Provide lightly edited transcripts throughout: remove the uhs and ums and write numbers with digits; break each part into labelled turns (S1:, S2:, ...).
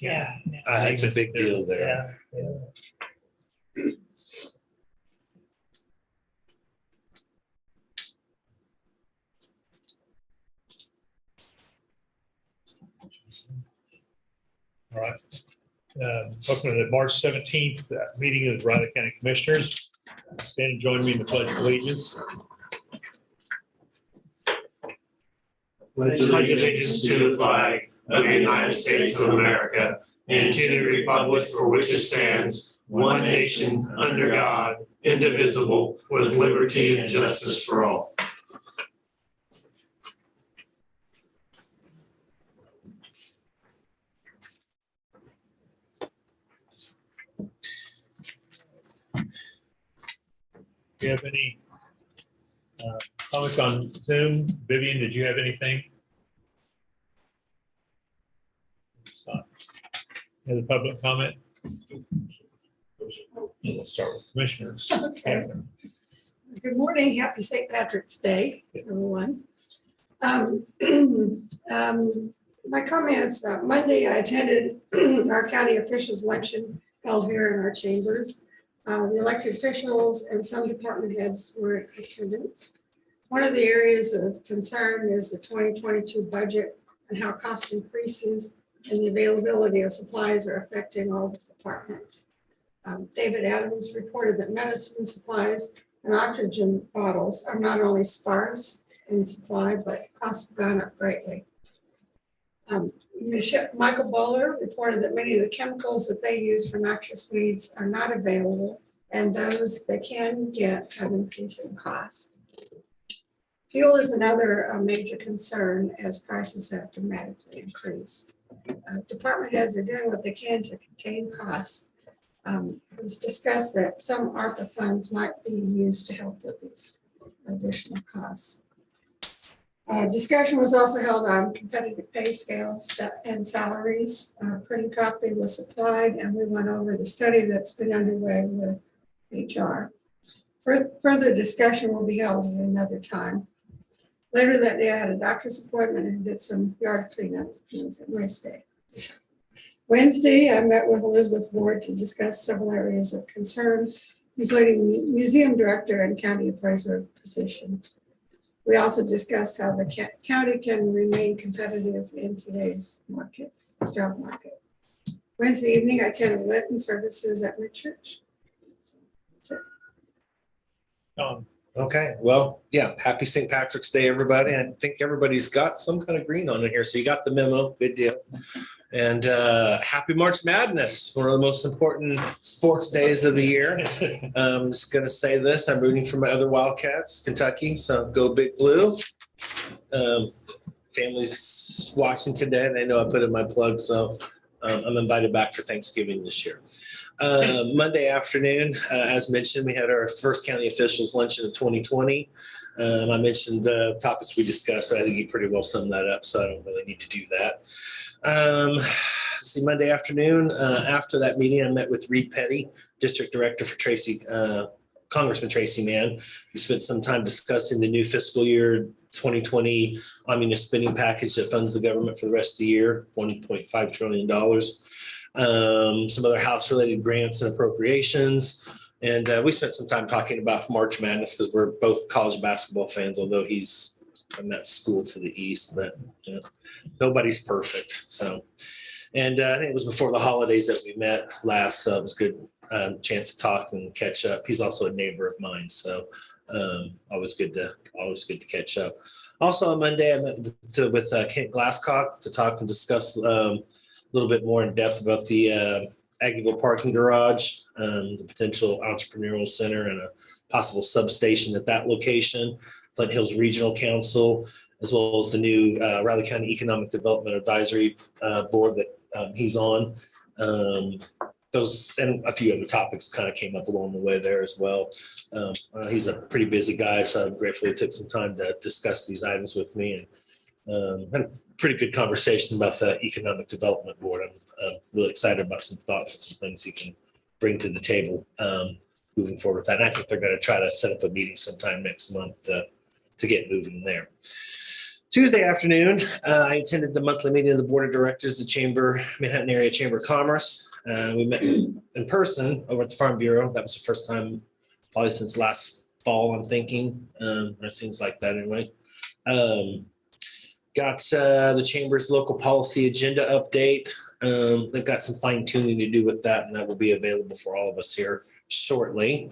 S1: Yeah.
S2: It's a big deal there.
S1: Yeah. All right. Welcome to the March 17th meeting of the Riley County Commissioners. Stand and join me in the Pledge of Allegiance.
S3: Pledge allegiance to the flag of the United States of America and to the republic for which it stands, one nation, under God, indivisible, with liberty and justice for all.
S1: Do you have any comments on Zoom? Vivian, did you have anything? Any public comment? We'll start with commissioners.
S4: Okay. Good morning. Happy St. Patrick's Day, everyone. My comments, Monday I attended our county officials election held here in our chambers. The elected officials and some department heads were in attendance. One of the areas of concern is the 2022 budget and how cost increases and the availability of supplies are affecting all the departments. David Adams reported that medicine supplies and oxygen bottles are not only sparse in supply, but costs have gone up greatly. Michael Bowler reported that many of the chemicals that they use for noxious weeds are not available, and those they can get have increased in cost. Fuel is another major concern as prices have dramatically increased. Department heads are doing what they can to contain costs. It was discussed that some ARPA funds might be used to help with these additional costs. Discussion was also held on competitive pay scales and salaries. A printed copy was supplied, and we went over the study that's been underway with HR. Further discussion will be held at another time. Later that day, I had a doctor's appointment and did some yard cleanup. It was a nice day. Wednesday, I met with Elizabeth Ward to discuss several areas of concern, including the museum director and county appraiser positions. We also discussed how the county can remain competitive in today's job market. Wednesday evening, I attended Latin services at my church. That's it.
S2: Okay, well, yeah, happy St. Patrick's Day, everybody. I think everybody's got some kind of green on it here, so you got the memo, good deal. And happy March Madness, one of the most important sports days of the year. I'm just gonna say this, I'm rooting for my other Wildcats, Kentucky, so go Big Blue. Family's watching today, they know I put in my plug, so I'm invited back for Thanksgiving this year. Monday afternoon, as mentioned, we had our first county officials luncheon of 2020. I mentioned the topics we discussed, but I think you pretty well summed that up, so I don't really need to do that. Monday afternoon, after that meeting, I met with Reed Petty, District Director for Congressman Tracy Mann. We spent some time discussing the new fiscal year 2020 omnibus spending package that funds the government for the rest of the year, $1.5 trillion. Some other House-related grants and appropriations. And we spent some time talking about March Madness because we're both college basketball fans, although he's from that school to the east, but nobody's perfect. So, and I think it was before the holidays that we met last, so it was a good chance to talk and catch up. He's also a neighbor of mine, so always good to catch up. Also on Monday, I met with Kent Glasscock to talk and discuss a little bit more in depth about the Aggieville parking garage, the potential entrepreneurial center and a possible substation at that location, Flint Hills Regional Council, as well as the new Riley County Economic Development Advisory Board that he's on. Those and a few other topics kind of came up along the way there as well. He's a pretty busy guy, so I'm grateful he took some time to discuss these items with me, and had a pretty good conversation about the Economic Development Board. I'm really excited about some thoughts and some things he can bring to the table moving forward with that. And I think they're going to try to set up a meeting sometime next month to get moving there. Tuesday afternoon, I attended the monthly meeting of the Board of Directors, the Manhattan Area Chamber of Commerce. We met in person over at the Farm Bureau. That was the first time probably since last fall, I'm thinking. It seems like that anyway. Got the Chamber's local policy agenda update. They've got some fine tuning to do with that, and that will be available for all of us here shortly.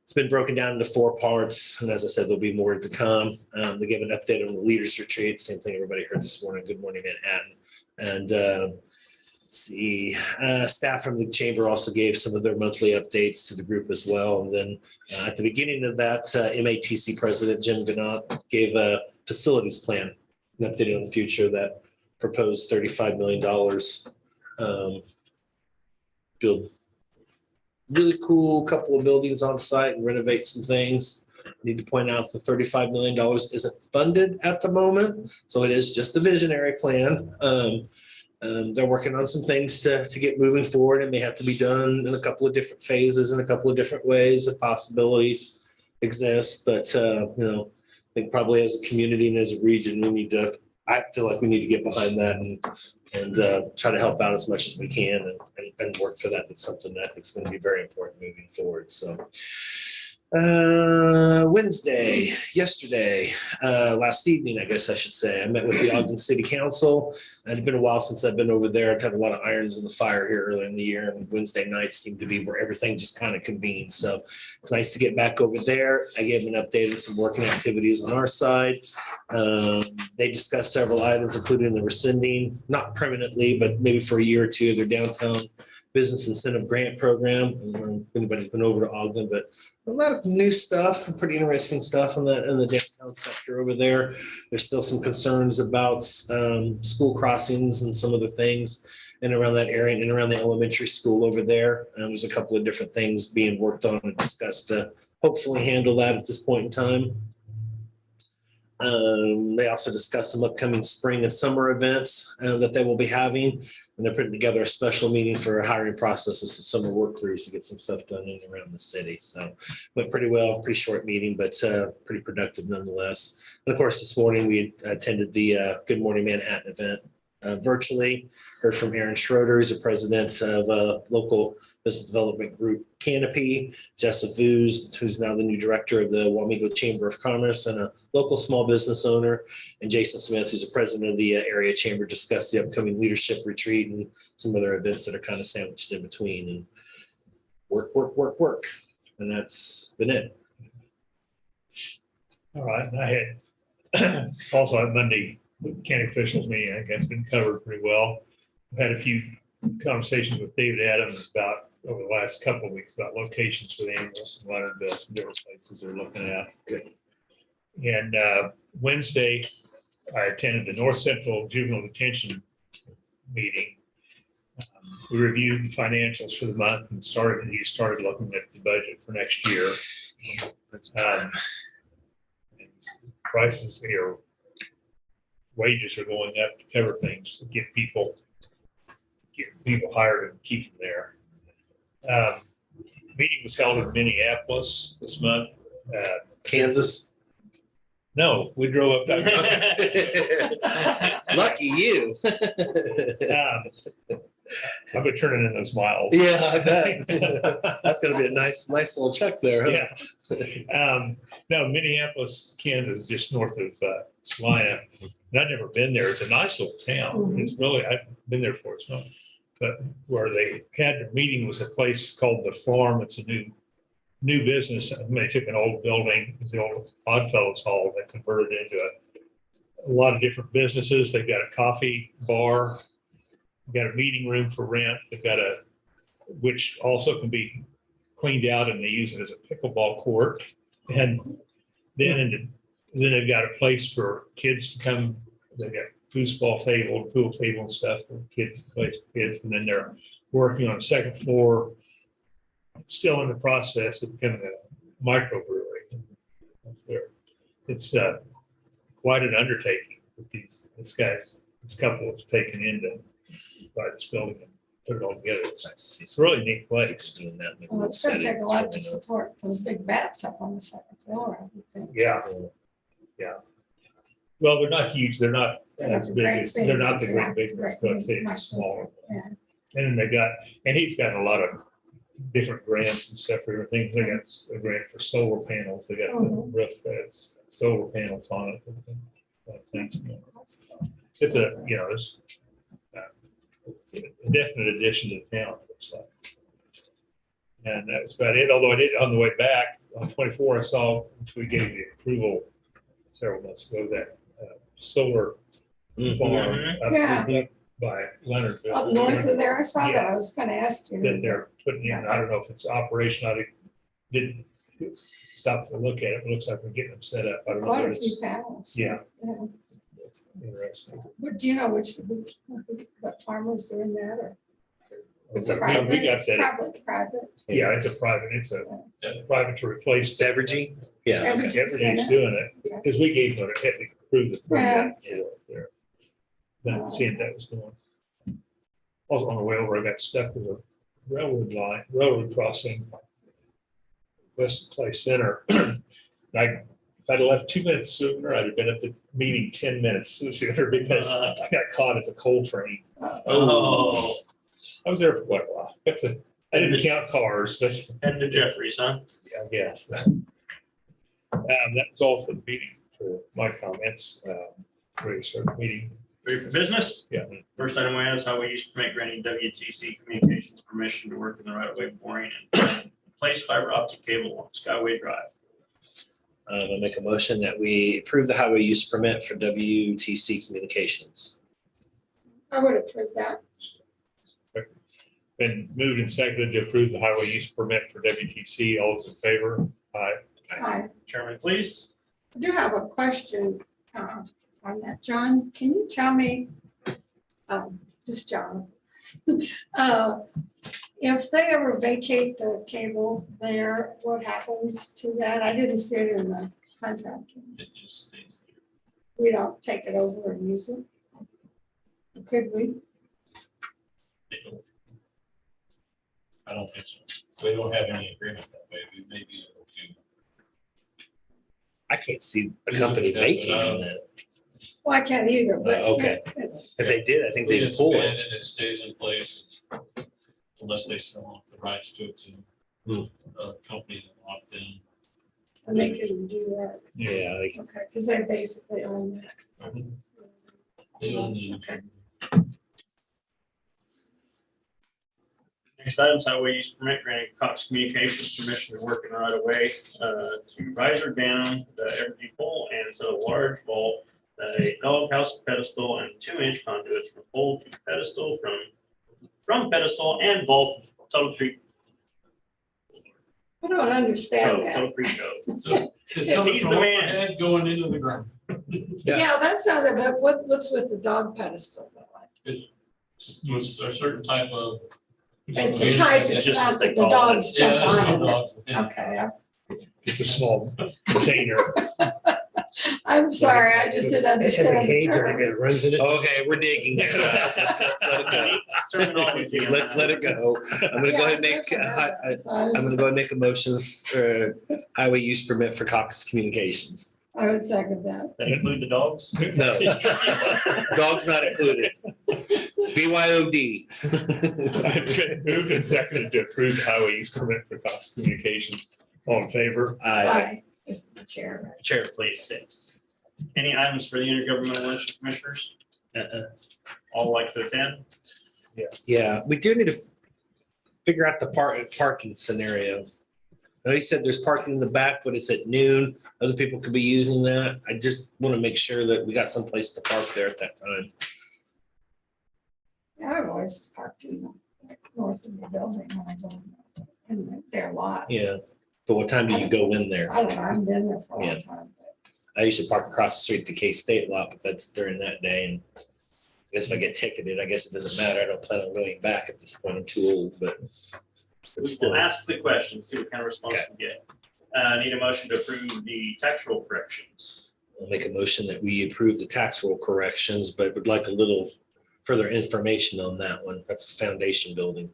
S2: It's been broken down into 4 parts, and as I said, there'll be more to come. They gave an update on the leaders retreat, same thing everybody heard this morning. Good morning, Manhattan. And let's see, staff from the chamber also gave some of their monthly updates to the group as well. And then at the beginning of that, MATC President Jim Gannott gave a facilities plan, an update on the future that proposed $35 million. Build really cool couple of buildings on site and renovate some things. Need to point out the $35 million isn't funded at the moment, so it is just a visionary plan. They're working on some things to get moving forward, and they have to be done in a couple of different phases in a couple of different ways. The possibilities exist, but I think probably as a community and as a region, I feel like we need to get behind that and try to help out as much as we can and work for that. That's something that I think is going to be very important moving forward. So yesterday, last evening, I guess I should say, I met with the Ogden City Council. It had been a while since I've been over there. I've had a lot of irons in the fire here early in the year, and Wednesday nights seem to be where everything just kind of convenes. So it's nice to get back over there. I gave them an update on some working activities on our side. They discussed several items, including the rescinding, not permanently, but maybe for a year or two, their downtown business incentive grant program. If anybody's been over to Ogden, but a lot of new stuff, pretty interesting stuff in the downtown sector over there. There's still some concerns about school crossings and some of the things in around that area and around the elementary school over there. There's a couple of different things being worked on and discussed to hopefully handle that at this point in time. They also discussed some upcoming spring and summer events that they will be having, and they're putting together a special meeting for hiring processes of summer work crews to get some stuff done in and around the city. So went pretty well, pretty short meeting, but pretty productive nonetheless. And of course, this morning we attended the Good Morning Manhattan event virtually. Heard from Aaron Schroeder, who's the president of a local business development group, Canopy. Jessica Vuz, who's now the new director of the Wamego Chamber of Commerce and a local small business owner. And Jason Smith, who's the president of the area chamber, discussed the upcoming leadership retreat and some other events that are kind of sandwiched in between. And work. And that's been it.
S1: All right. And I had also on Monday, county officials meeting, I guess, been covered pretty well. I've had a few conversations with David Adams about over the last couple of weeks about locations for the animals and learned some different places they're looking at. Good. And Wednesday, I attended the North Central Juvenile Detention meeting. We reviewed the financials for the month and started looking at the budget for next year. Prices here. Wages are going up to cover things, to get people hired and keep them there. Meeting was held in Minneapolis this month.
S2: Kansas.
S1: No, we drove up that.
S2: Lucky you.
S1: I've been turning in those miles.
S2: Yeah, I bet. That's going to be a nice little check there. Huh?
S1: Yeah. No, Minneapolis, Kansas, just north of Salina. And I've never been there. It's a nice little town.
S4: Mhm.
S1: It's really, I've been there for it's not. But where they had their meeting was a place called The Farm. It's a new business. They took an old building, it was the old Oddfellows Hall, that converted into a lot of different businesses. They've got a coffee bar, they've got a meeting room for rent. They've got which also can be cleaned out, and they use it as a pickleball court. And then they've got a place for kids to come. They've got foosball table, pool table and stuff for kids, place for kids. And then they're working on the second floor, still in the process of becoming a microbrewery. It's quite an undertaking that this couple has taken into by this building and put it all together. It's a really neat place.
S4: Well, it's going to take a lot to support those big bats up on the second floor, I would think.
S1: Yeah. Well, they're not huge. They're not
S4: They're not
S1: as
S4: the
S1: big
S4: great
S1: as, they're not the
S4: big,
S1: great big ones, but
S4: great
S1: they're smaller.
S4: Yeah.
S1: And then and he's got a lot of different grants and stuff for everything. They got a grant for solar panels. They got the
S4: Mhm.
S1: roof that has solar panels on it. It's a, it's a definite addition to town, it looks like. And that's about it. Although I did, on the way back, on 24, I saw, which we gave the approval several months ago, that solar farm up
S4: Yeah.
S1: by Leonardville.
S4: Up north of there, I saw that.
S1: Yeah.
S4: I was gonna ask you.
S1: That they're putting in. I don't know if it's operational. I didn't stop to look at it. It looks like we're getting them set up. I don't know.
S4: Quite
S1: if
S4: a few
S1: it's-
S4: panels.
S1: Yeah,
S4: Yeah.
S1: it's interesting.
S4: But do you know what farmers doing that or? It's
S1: We got that.
S4: Private, private.
S1: Yeah, it's a private to replace.
S2: It's Evergy? Yeah.
S4: Evergy's
S1: Everybody's
S4: doing
S1: doing
S4: Yeah.
S1: it, because we gave them, had to approve the permit.
S2: Yeah.
S1: There. Then see if that was going. Also on the way over, I got stuck with a railroad crossing. West Clay Center. If I'd left 2 minutes sooner, I'd have been at the meeting 10 minutes sooner because I got caught at the coal train.
S3: Oh,
S1: I was there for quite a while. I didn't count cars, but
S3: head to Jeffries, huh?
S1: yeah, I guess. That's all for the meeting, for my comments. Ready to start the meeting.
S3: Ready for business?
S1: Yeah.
S3: First item we have is how we used to make granting WTC Communications permission to work in the right of way boring and place fiber optic cable on Skyway Drive.
S2: I'll make a motion that we approve the highway use permit for WTC Communications.
S4: I would approve that.
S1: Been moved and seconded to approve the highway use permit for WTC. All those in favor? Aye.
S4: I
S3: Chairman, please.
S4: do have a question on that. John, can you tell me, just John, if they ever vacate the cable there, what happens to that? I didn't see it in the contract.
S3: It just stays there.
S4: We don't take it over and use it? Could we?
S5: I don't think so. We don't have any agreement that way. We may be able to.
S2: I can't see a company vacating that.
S4: Well, I can't either, but.
S2: Okay. If they did, I think they'd
S5: It's
S2: pull it.
S5: abandoned, it stays in place unless they sell off the rights to it to a company that locked in.
S4: And they couldn't do that.
S2: Yeah, like,
S4: Okay, because they basically own that.
S5: They own the-
S4: Okay.
S3: Next item is highway use permit granting Cox Communications permission to work in the right of way to rise or down the Evergy pole and set a large vault, a doghouse pedestal and 2-inch conduits from pole to pedestal from pedestal and vault Tuttle Creek.
S4: I don't understand that.
S3: Tuttle Creek Cove.
S5: So it's coming
S3: He's
S5: from
S3: the man.
S5: overhead going into the ground.
S4: Yeah, that sounded, but what's with the dog pedestal?
S5: Was a certain type of.
S4: It's a type,
S3: It's
S4: it's
S3: just
S4: not
S3: what they
S4: that the
S3: call it.
S4: dogs
S5: Yeah,
S4: jump
S5: that's
S4: on
S5: no
S4: it.
S5: dogs. Yeah.
S4: Okay,
S1: It's a small container.
S4: I'm sorry, I just didn't understand the term.
S1: it runs in
S2: okay, we're digging there. Let's let it go.
S3: Terminology on
S2: Let's
S3: that.
S2: let it go. I'm gonna go ahead and make, I'm gonna go ahead and make a motion for highway use permit for Cox Communications.
S4: I would second that.
S3: That include the dogs?
S2: No, dog's not included. BYOD.
S1: It's been moved and seconded to approve the highway use permit for Cox Communications. All in favor?
S4: Aye. This is the chair.
S3: Chair, please, 6. Any items for the intergovernmental election commissioners? All like to attend?
S2: Yeah, we do need to figure out the parking scenario. I know you said there's parking in the back, but it's at noon. Other people could be using that. I just want to make sure that we got someplace to park there at that time.
S4: Yeah, I've always just parked in the north of the building when I go in their lot.
S2: Yeah, but what time do you go in there?
S4: I don't know, I've been there for a
S2: Yeah.
S4: long time.
S2: I usually park across the street to K-State lot, but that's during that day. And I guess if I get ticketed, I guess it doesn't matter. I don't plan on going back at this point. I'm too old, but it's still.
S3: We'll ask the question, see what kind of response we get. Need a motion to approve the tax roll corrections.
S2: I'll make a motion that we approve the tax roll corrections, but would like a little further information on that one. That's the foundation building.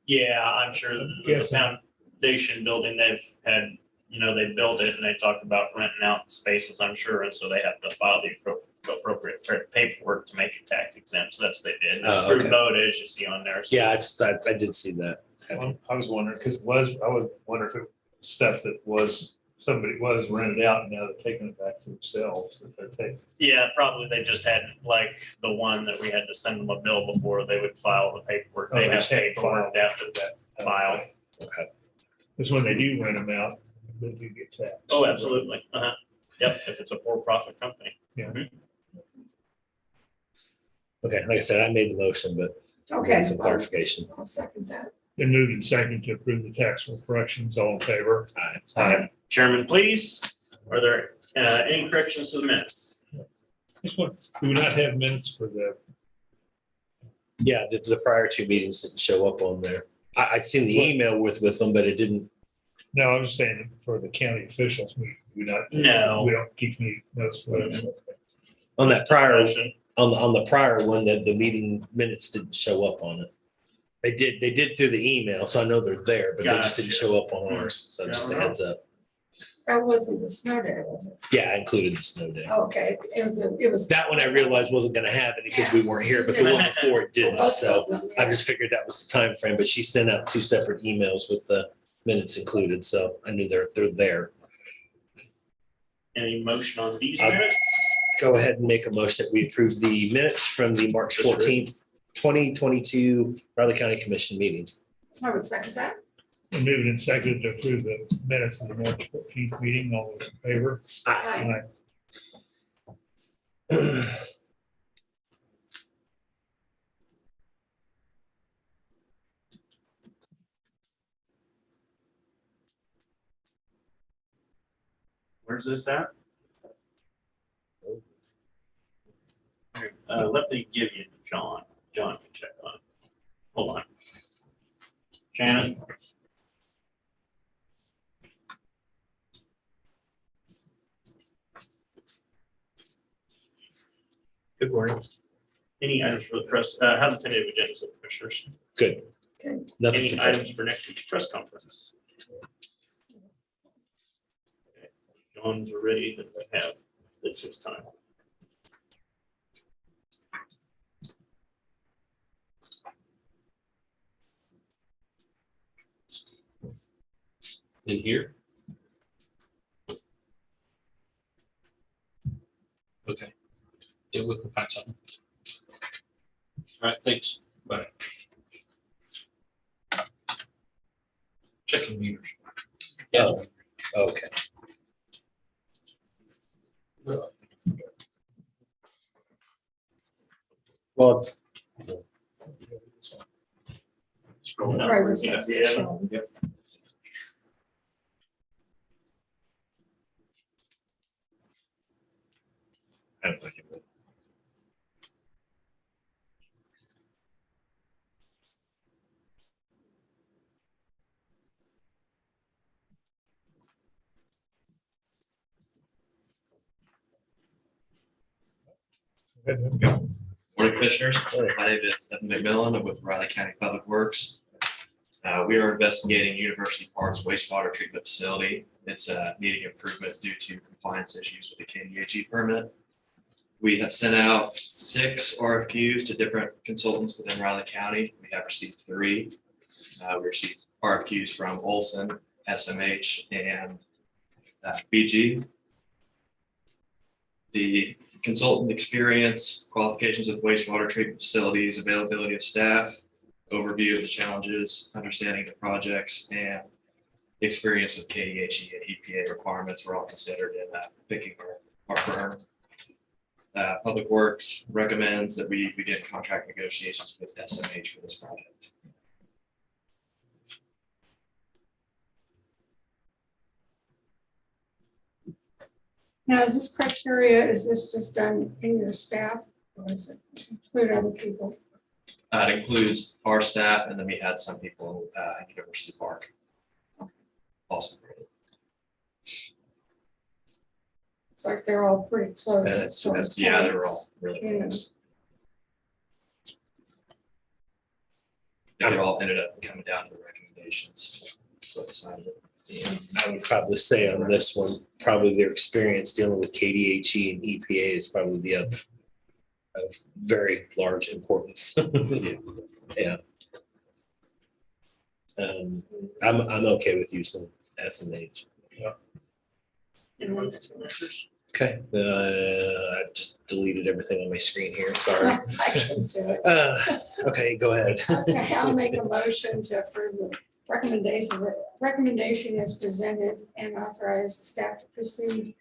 S3: Yeah, I'm sure that the
S1: Yes.
S3: foundation building, they've had
S6: they built it and they talked about renting out spaces, I'm sure, and so they have to file the appropriate paperwork to make it tax exempt, so that's what they did. It's through
S2: Okay.
S6: BOCC, as you see on there. So
S2: Yeah, I did see that.
S1: I was wondering, because I would wonder if it was stuff that somebody was rented out and now they're taking it back to themselves, that they're taking.
S6: Yeah, probably they just had like the one that we had to send them a bill before they would file the paperwork. They have paperwork after that file.
S2: Okay.
S1: Because when they do rent them out, they do get taxed.
S6: Oh, absolutely. Yep, if it's a for-profit company.
S1: Yeah.
S2: Okay, like I said, I made the motion, but
S4: Okay.
S2: some clarification.
S4: I'll second that.
S1: Been moved and seconded to approve the taxable corrections. All in favor?
S2: Aye.
S6: Chairman, please, are there any corrections to the minutes?
S1: Just want, do we not have minutes for the,
S2: Yeah, the prior two meetings didn't show up on there. I seen the email with them, but it didn't.
S1: no, I was saying for the county officials, we not.
S6: No.
S1: We don't keep any notes for them.
S2: On that prior,
S6: Discussion.
S2: on the prior one, that the meeting minutes didn't show up on it. They did through the email, so I know they're there, but they just didn't
S6: Gotcha.
S2: show up on ours. So just a heads up.
S4: That wasn't the snow day, was it?
S2: Yeah, I included the snow day.
S4: Okay, it was.
S2: That one I realized wasn't gonna happen because we weren't here, but the one before it didn't. So I just figured that was the time frame. But she sent out two separate emails with the minutes included, so I knew they're there.
S6: Any motion on these
S2: I'll-
S6: minutes?
S2: Go ahead and make a motion that we approve the minutes from the March 14th, 2022 Riley County Commission meeting.
S4: I would second that.
S1: Been moved and seconded to approve the minutes of the March 14th meeting. All those in favor?
S4: Aye.
S6: Where's this at? Let me give you to John. John can check on it. Hold on. Shannon? Good morning. Any items for the press, how the tentative agendas of commissioners?
S2: Good.
S4: Okay.
S2: Nothing
S6: Any
S2: to
S6: items for next week's press conference? Okay. John's ready, that we have, it's his time.
S5: In here? Okay. Yeah, we can find something. All right, thanks. Bye. Checking meters. Yeah.
S2: Okay. Well,
S6: Scroll down.
S4: Right,
S6: Yeah,
S4: it's
S6: yeah.
S4: shown.
S1: Go.
S7: Morning, Commissioners. My name is Evan McMillan. I'm with Riley County Public Works. We are investigating University Park's wastewater treatment facility. It's needing improvement due to compliance issues with the KDHE permit. We have sent out 6 RFQs to different consultants within Riley County. We have received 3. We received RFQs from Olson, SMH, and BG. The consultant experience, qualifications of wastewater treatment facilities, availability of staff, overview of the challenges, understanding the projects, and experience with KDHE and EPA requirements were all considered in picking our firm. Public Works recommends that we begin contract negotiations with SMH for this project.
S4: Now, is this criteria, is this just done in your staff or does it include other people?
S7: It includes our staff, and then we had some people at University Park. Also.
S4: It's like they're all pretty close. as far as
S7: Yeah, they were
S4: points.
S7: all really
S4: Yeah.
S7: close. Yeah, they all ended up coming down to the recommendations. So I decided it.
S2: I would probably say on this one, probably their experience dealing with KDHE and EPA is probably of very large importance. Yeah. I'm okay with using SMH. Okay, I've just deleted everything on my screen here, sorry.
S4: I can do it.
S2: Okay, go ahead.
S4: Okay, I'll make a motion to approve the recommendation is presented and authorize the staff to proceed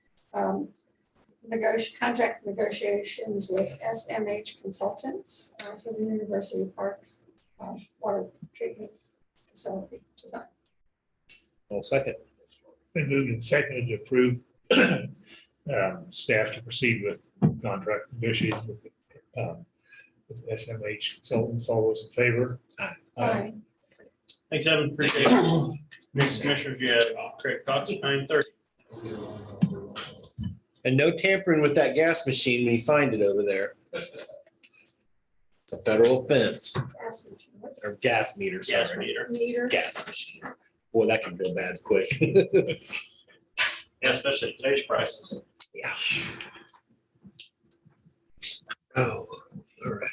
S4: contract negotiations with SMH Consultants for the University Parks water treatment facility design.
S2: Well, second.
S1: Been moved and seconded to approve staff to proceed with contract negotiations with SMH Consultants. All those in favor?
S4: Aye.
S6: Thanks, Evan, appreciate it. Next commissioners, you have Craig Cox at 9:30.
S2: And no tampering with that gas machine when you find it over there. It's a federal offense, or gas meter,
S6: Gas
S2: sorry.
S6: meter.
S2: Gas machine. Boy, that can go bad quick.
S6: Yeah, especially at today's prices.
S2: Yeah. Oh, all right.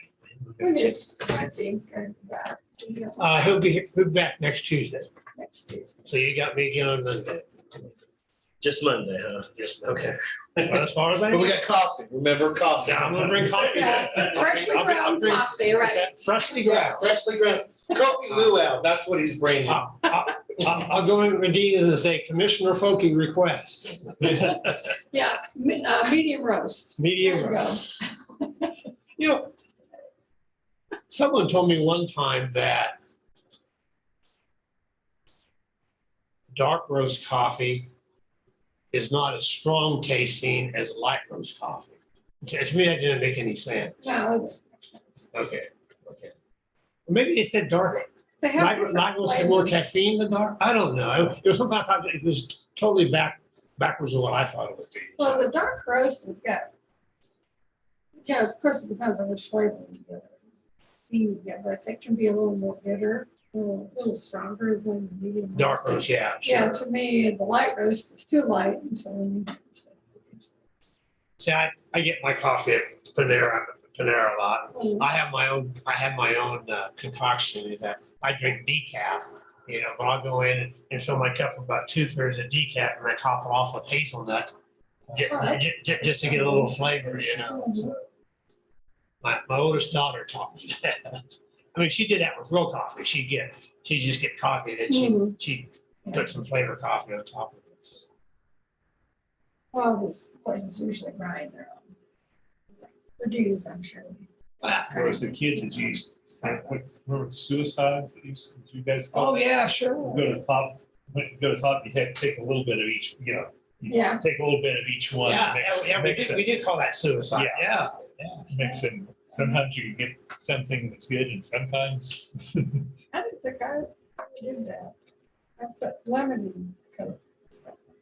S4: When is Patsy going back?
S3: He'll be back next Tuesday.
S4: Next Tuesday.
S3: So you got me again on Monday.
S2: Just Monday, huh?
S3: Just
S2: Okay.
S3: But as far as I
S2: But we
S3: know.
S2: got coffee. Remember coffee.
S3: Yeah, I'm gonna bring coffee.
S4: Yeah, freshly
S3: I'll
S4: ground
S3: bring-
S4: coffee, right?
S3: Freshly ground.
S2: Freshly ground. Coffee luau. That's what he's bringing.
S3: I'll go in with Dean and say Commissioner Folky requests.
S4: Yeah, medium roast.
S3: Medium
S4: There you go.
S3: roast. You know, someone told me one time that dark roast coffee is not as strong tasting as light roast coffee. To me, that didn't make any sense.
S4: No, it doesn't make sense.
S3: Okay. Maybe they said dark,
S4: They have
S3: light
S4: different
S3: roast had more
S4: flavors.
S3: caffeine than dark. I don't know. It was something I thought it was totally backwards of what I thought it would be.
S4: Well, the dark roast has got, yeah, of course, it depends on which flavor you get, but they can be a little more bitter, a little stronger than the medium.
S3: Dark roast, yeah,
S4: Yeah,
S3: sure.
S4: to me, the light roast is too light, and so.
S3: See, I get my coffee at Panera a lot. I have my own concoction is that I drink decaf, but I'll go in and fill my cup with about 2/3 of decaf and I top it off with hazelnut. Just to get a little flavor, So my oldest daughter taught me that. I mean, she did that with real coffee. She'd just get coffee, then she'd put some flavor coffee on top of it.
S4: Well, these places usually grind their own. The dudes, I'm sure.
S1: There was the kids that used, remember suicides that you guys call?
S3: Oh, yeah,
S1: You
S3: sure.
S1: go to top, you have to take a little bit of each, you
S4: Yeah.
S1: take a little bit of each one.
S3: Yeah, we
S1: mix
S3: did, we did call that suicide.
S1: Yeah.
S3: Yeah.
S1: Mix them. Sometimes you get something that's good and sometimes.
S4: I didn't think I did that. I put lemon in Coke and stuff like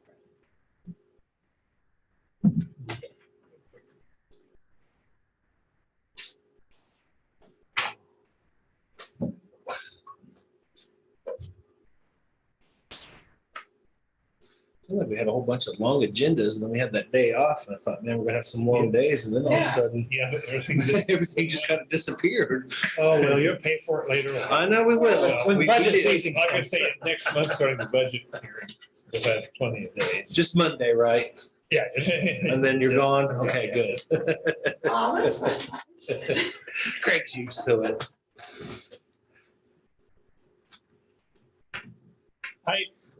S2: We had a whole bunch of long agendas and then we had that day off and I thought, man, we're gonna have some long days and then all of a
S4: Yeah.
S2: sudden
S1: Yeah, but everything's.
S2: everything just kind of disappeared.
S1: Oh, well, you'll pay for it later on.
S2: I know we will.
S3: When
S2: We
S3: budget
S2: did.
S3: season
S1: Like I say, next month during the budget hearing, we'll have plenty of days.
S2: Just Monday, right?
S1: Yeah.
S2: And then you're
S1: Just-
S2: gone? Okay, good.
S4: that. Oh, that's fine.
S2: Craig's used to it.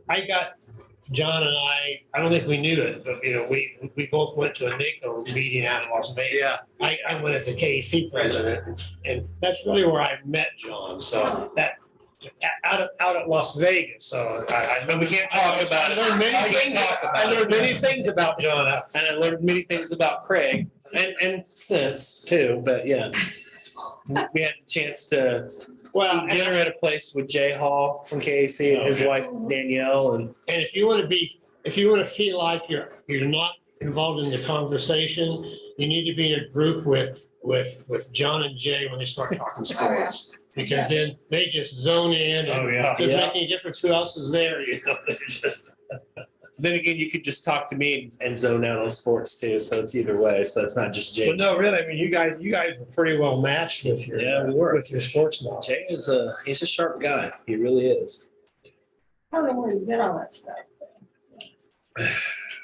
S3: I got, John and I don't think we knew it, but we both went to a NACO meeting out in Las Vegas.
S2: Yeah.
S3: I went as a KEC president, and that's really where I met John, so that, out at Las Vegas, so I.
S2: But we can't talk about it.
S3: I learned many
S2: I can't
S3: things,
S2: talk about
S3: I learned
S2: it.
S3: many things about John.
S2: And I learned many things about Craig and since too, but yeah. We had the chance to
S3: Well,
S2: eat dinner at a place with Jay Hall from KAC and his wife Danielle and
S3: and if you want to feel like you're not involved in the conversation, you need to be in a group with John and Jay when they start talking sports. Because then they just zone in
S1: Oh,
S3: and
S1: yeah.
S3: doesn't
S2: Yeah.
S3: make any difference who else is there, you know, they just.
S2: Then again, you could just talk to me and zone out on sports too, so it's either way, so it's not just Jay.
S3: But no, really, I mean, you guys were pretty well matched with your,
S2: Yeah, we were.
S3: with your sports knowledge.
S2: Jay is he's a sharp guy, he really is.
S4: I don't know where you get all that stuff.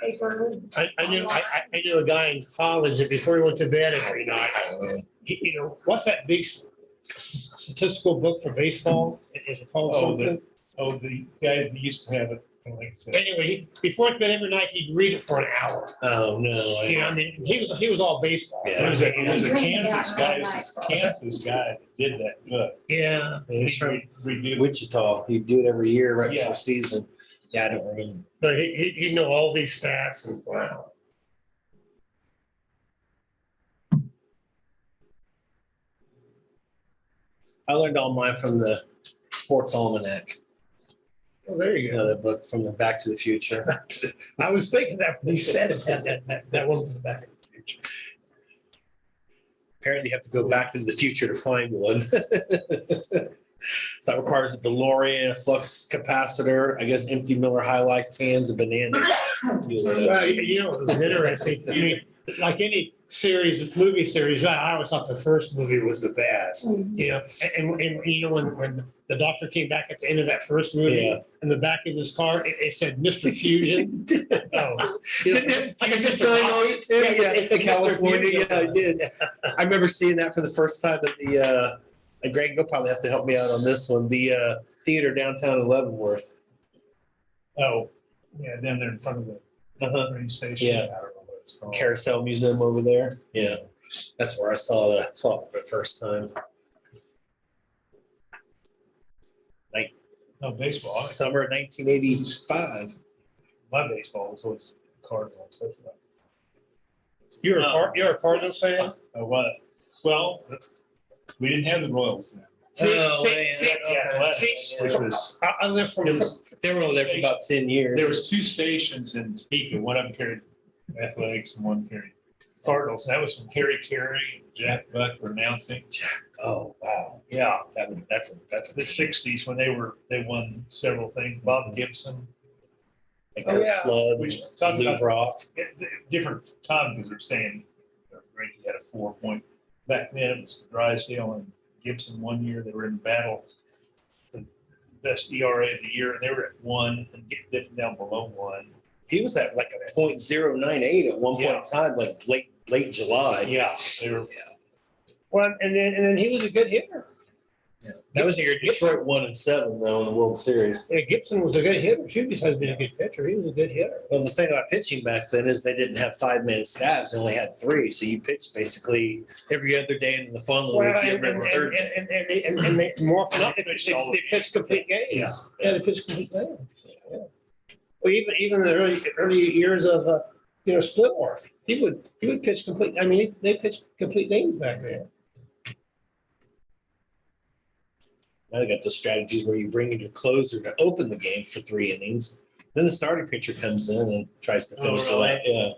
S4: Paper.
S3: I knew a guy in college that before he went to bed every night, you know, what's that big statistical book for baseball? Is it called
S1: Oh,
S3: something?
S1: the guy that used to have it, like I said.
S3: Anyway, before bed every night, he'd read it for an hour.
S2: Oh, no.
S3: You know, I mean, he was all baseball.
S2: Yeah.
S1: It was a Kansas guy,
S4: Yeah.
S1: Kansas guy that did that book.
S3: Yeah.
S1: He's from
S2: Wichita, he'd do it every year right
S1: Yeah.
S2: before season. Yeah, I don't remember.
S3: But he'd know all these stats and wow.
S2: I learned all mine from the Sports Almanac,
S3: Well, there you
S2: you know, that book from the Back to the Future.
S3: I was thinking that when you said it, that one was back in the future.
S2: Apparently you have to go back to the future to find one. So that requires a DeLorean, a flux capacitor, I guess empty Miller High Life cans, and bananas.
S3: Well, you know, it was interesting. I mean, like any movie series, I always thought the first movie was the best. You know, and you know, when the doctor came back at the end of that first movie,
S2: Yeah.
S3: in the back of his car, it said Mr. Fusion. Oh, you know,
S2: Didn't it?
S3: like
S2: It's
S3: Mr.
S2: just sign
S3: Pop-
S2: on it too.
S3: Yeah,
S2: Yeah,
S3: it's a Mr.
S2: California.
S3: Fusion.
S2: Yeah, I did. I remember seeing that for the first time at the, and Greg, you'll probably have to help me out on this one, the theater downtown in Leavenworth.
S1: Oh, yeah, down there in front of the
S2: Uh-huh.
S1: train station.
S2: Yeah.
S1: I don't know what it's called.
S2: Carousel Museum over there. Yeah, that's where I saw it for the first time.
S1: No, baseball.
S2: Summer 1985.
S1: My baseball was always Cardinals. That's not.
S3: You're a Cardinals fan?
S1: Oh, what? Well, we didn't have the Royals then. Which was,
S3: I lived from.
S2: They were only there for about 10 years.
S1: there was two stations in Topeka. One of them carried athletics and one carried Cardinals. That was from Harry Carey, Jack Buck were announcing.
S2: Oh, wow.
S1: Yeah,
S2: That's a
S1: the '60s when they won seveal things. Bob Gibson.
S2: like
S3: Oh,
S2: Kirk
S3: yeah.
S2: Flood,
S1: We talked
S2: Lou
S1: about
S2: Brock.
S1: different times because they're saying Greinke had a 4 point. Back then it was Drysdale and Gibson one year. They were in battle for the best ERA of the year, and they were at 1 and getting dipping down below 1.
S2: He was at like a .098 at one point
S1: Yeah.
S2: in time, like late July.
S1: Yeah, they were.
S3: Well, and then he was a good hitter.
S2: That was the year Detroit won in 7 though in the World Series.
S3: Yeah, Gibson was a good hitter too. Besides being a good pitcher, he was a good hitter.
S2: Well, the thing about pitching back then is they didn't have 5-man staffs; they only had 3. So you pitched basically every other day in the funnel.
S3: Well,
S2: with every third day.
S3: and they more often not, they pitched complete games.
S2: Yeah.
S3: Yeah, they pitched complete games. Yeah. Well, even in the early years of Splitworth, he would pitch complete. I mean, they pitched complete games back then.
S2: Now they got those strategies where you bring in your closer to open the game for 3 innings. Then the starting pitcher comes in and tries to finish
S3: really?
S2: it out. Yeah.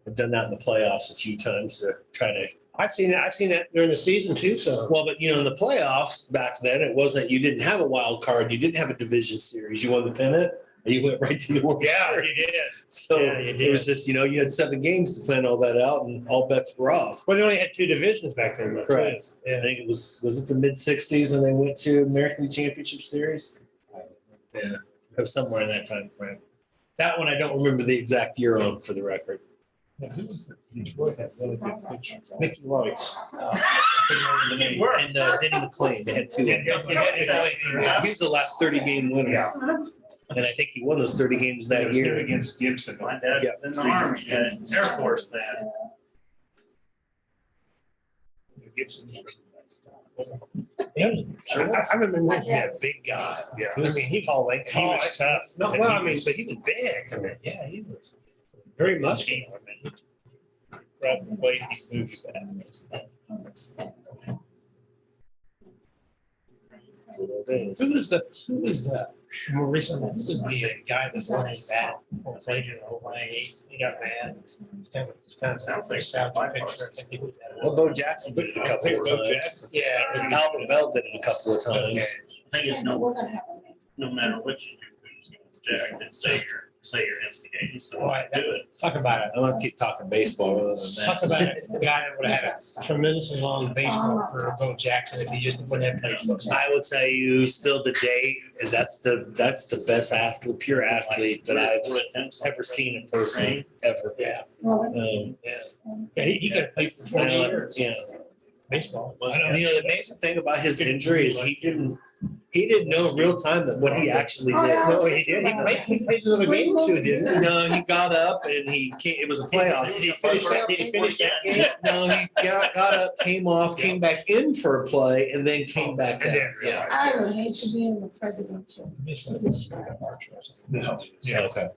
S2: I've done that in the playoffs a few times to try to.
S3: I've seen that during the season too. So
S2: Well, but in the playoffs back then, it wasn't, you didn't have a wild card. You didn't have a division series. You won the pennant and you went right to the World Series.
S3: you did.
S2: So
S3: Yeah, you
S2: it was just, you had 7 games to plan all that out and all bets were off.
S3: Well, they only had 2 divisions back then. though, too.
S2: Correct. I
S3: Yeah.
S2: think it was it the mid-60s when they went to American League Championship Series? Yeah, it was somewhere in that time frame. That one I don't remember the exact year on for the record.
S1: Yeah, who was it? Detroit had really good pitchers.
S2: Mickey Loix
S1: Where?
S2: and Denny McClain. They had 2.
S1: Yeah.
S2: He was the last 30-game winner.
S1: Yeah.
S2: And I think he won those 30 games
S1: It
S2: that
S1: was him
S2: year.
S1: against Gibson.
S6: My dad was in the Army, Air Force then.
S1: Gibson.
S3: Yeah, I remember him being a big guy.
S1: Yeah.
S2: He was tall, like
S1: He was tough.
S3: No,
S1: And
S3: well,
S1: he
S3: I mean,
S1: was-
S3: but he was big. I mean, yeah, he was very muscular. I mean,
S1: Probably he moved fast.
S3: Who was the more recent, this was the guy that won his bat, Legion overlaying, he got mad. It's kind of sounds like that picture. I think he did that.
S2: Well, Bo Jackson did it a couple of
S1: Bo
S2: times.
S1: Jackson.
S3: Yeah.
S2: Albert Bell did it a couple of times.
S6: I think it's
S4: No,
S6: no,
S4: we're gonna have a meeting.
S6: no matter what you do, who's gonna object and say you're instigating, so
S3: Right.
S6: do it.
S3: Talk about it.
S2: I'm gonna keep talking baseball other than
S3: Talk
S2: that.
S3: about it. A guy that would have had a tremendously long baseball for Bo Jackson if he just wouldn't have played football.
S2: I will tell you, still today, that's the best athlete, pure athlete that I've ever seen in person, ever.
S3: Yeah,
S2: Um,
S3: yeah. Yeah, he could have played for 40 years.
S2: Yeah.
S3: Baseball.
S1: I know.
S2: You know, the amazing thing about his injury is he didn't know in real time that what he actually
S4: Oh,
S2: did.
S4: yeah.
S3: No, he did. He played another game or two, didn't he?
S2: No, he got up and it was a playoff.
S3: Did he finish that game?
S2: No, he got up, came off, came back in for a play, and then came back out. Yeah.
S4: I would hate to be in the presidential position.
S1: No, yeah.
S2: Okay.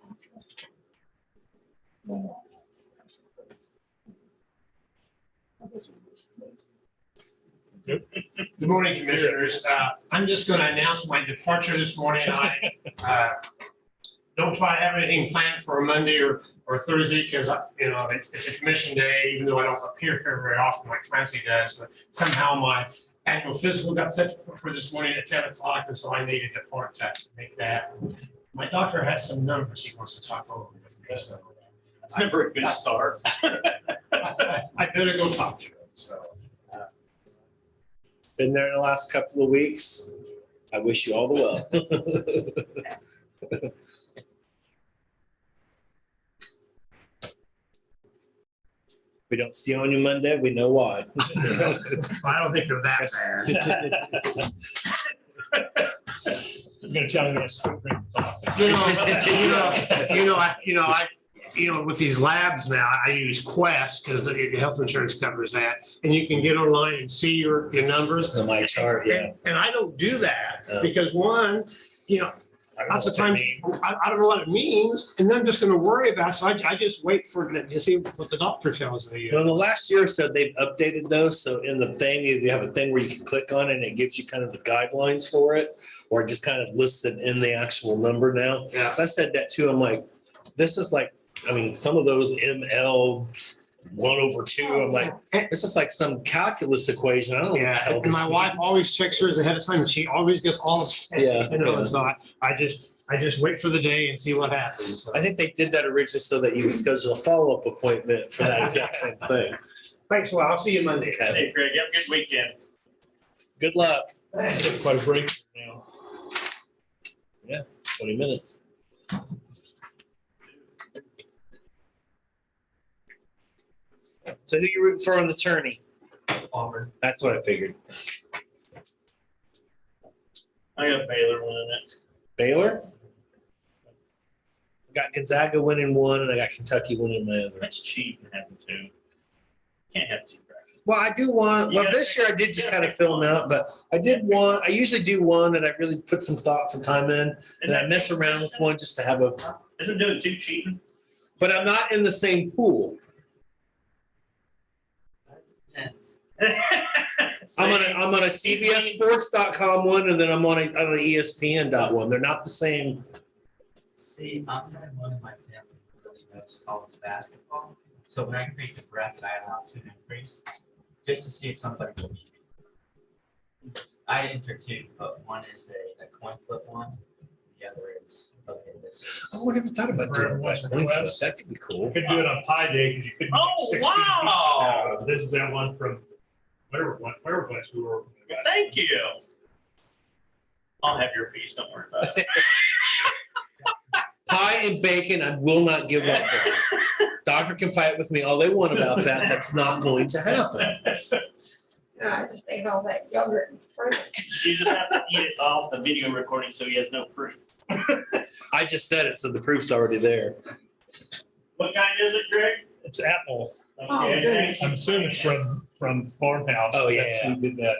S3: Good morning, Commissioners. I'm just going to announce my departure this morning. I don't try to have anything planned for a Monday or Thursday because, it's a commission day, even though I don't appear here very often like Francie does. But somehow my annual physical got set for this morning at 10 o'clock, and so I needed to depart to make that. My doctor had some numbers he wants to talk over with me, so
S6: It's never a good start.
S3: I better go talk to him, so.
S2: Been there in the last couple of weeks. I wish you all the well. We don't see you on your Monday, we know why.
S3: I don't think they're that bad.
S1: I'm gonna tell you this.
S3: With these labs now, I use Quest because the health insurance covers that. And you can get online and see your numbers.
S2: On my chart, yeah.
S3: And I don't do that
S2: Oh.
S3: because one, lots of times I don't know what it means. And then I'm just going to worry about it. So I just wait for it to see what the doctor tells me.
S2: Well, in the last year or so, they've updated those. So in the thing, you have a thing where you can click on it and it gives you kind of the guidelines for it, or it just kind of lists it in the actual number now.
S3: Yeah.
S2: So I said that too. I'm like, this is like, some of those ML 1/2. I'm like, this is like some calculus equation. I don't know. what the
S3: Yeah,
S2: hell
S3: and
S2: this
S3: my wife
S2: means.
S3: always checks hers ahead of time. And she always gets all of it.
S2: Yeah, yeah.
S3: So I just wait for the day and see what happens.
S2: I think they did that originally so that you could schedule a follow-up appointment for that exact same thing.
S3: Thanks. Well, I'll see you Monday.
S2: Okay.
S6: Hey, Greg, have a good weekend.
S2: Good luck.
S1: Took quite a break now.
S2: 20 minutes. So who you rooting for on the tourney?
S3: Auburn.
S2: That's what I figured.
S6: I got Baylor winning it.
S2: Baylor? I got Gonzaga winning one, and I got Kentucky winning my other.
S6: That's cheating having two. Can't have two brackets.
S2: Well, I do want, well, this year I did just kind of fill them out, but I usually do one that I really put some thought, some time in, and I mess around with one just to have a,
S6: Isn't doing two cheating?
S2: but I'm not in the same pool. I'm on a CBSSports.com one, and then I'm on a ESPN.one. They're not the same.
S8: See, I'm not one of my family who really knows college basketball. So when I create the bracket, I allow two entries just to see if somebody will beat me. I enter two, but one is a coin flip one. The other is, okay, this is.
S2: I never thought about doing that. That could be
S1: You
S2: cool.
S1: could do it on Pi Day because you couldn't
S6: Oh,
S1: get 16 pieces
S6: wow.
S1: out of it. This is that one from whatever place we were.
S6: Thank you. I'll have your piece, don't worry about it.
S2: Pie and bacon, I will not give up on. Doctor can fight with me all they want about that. That's not going to happen.
S4: I just ate all that yogurt and fruit.
S6: You just have to eat it off the video recording so he has no proof.
S2: I just said it, so the proof's already there.
S6: What kind is it, Greg?
S1: It's Apple.
S4: Oh,
S6: Okay,
S4: goodness.
S1: I'm assuming it's from Farmhouse.
S2: Oh, yeah.
S1: That's who did that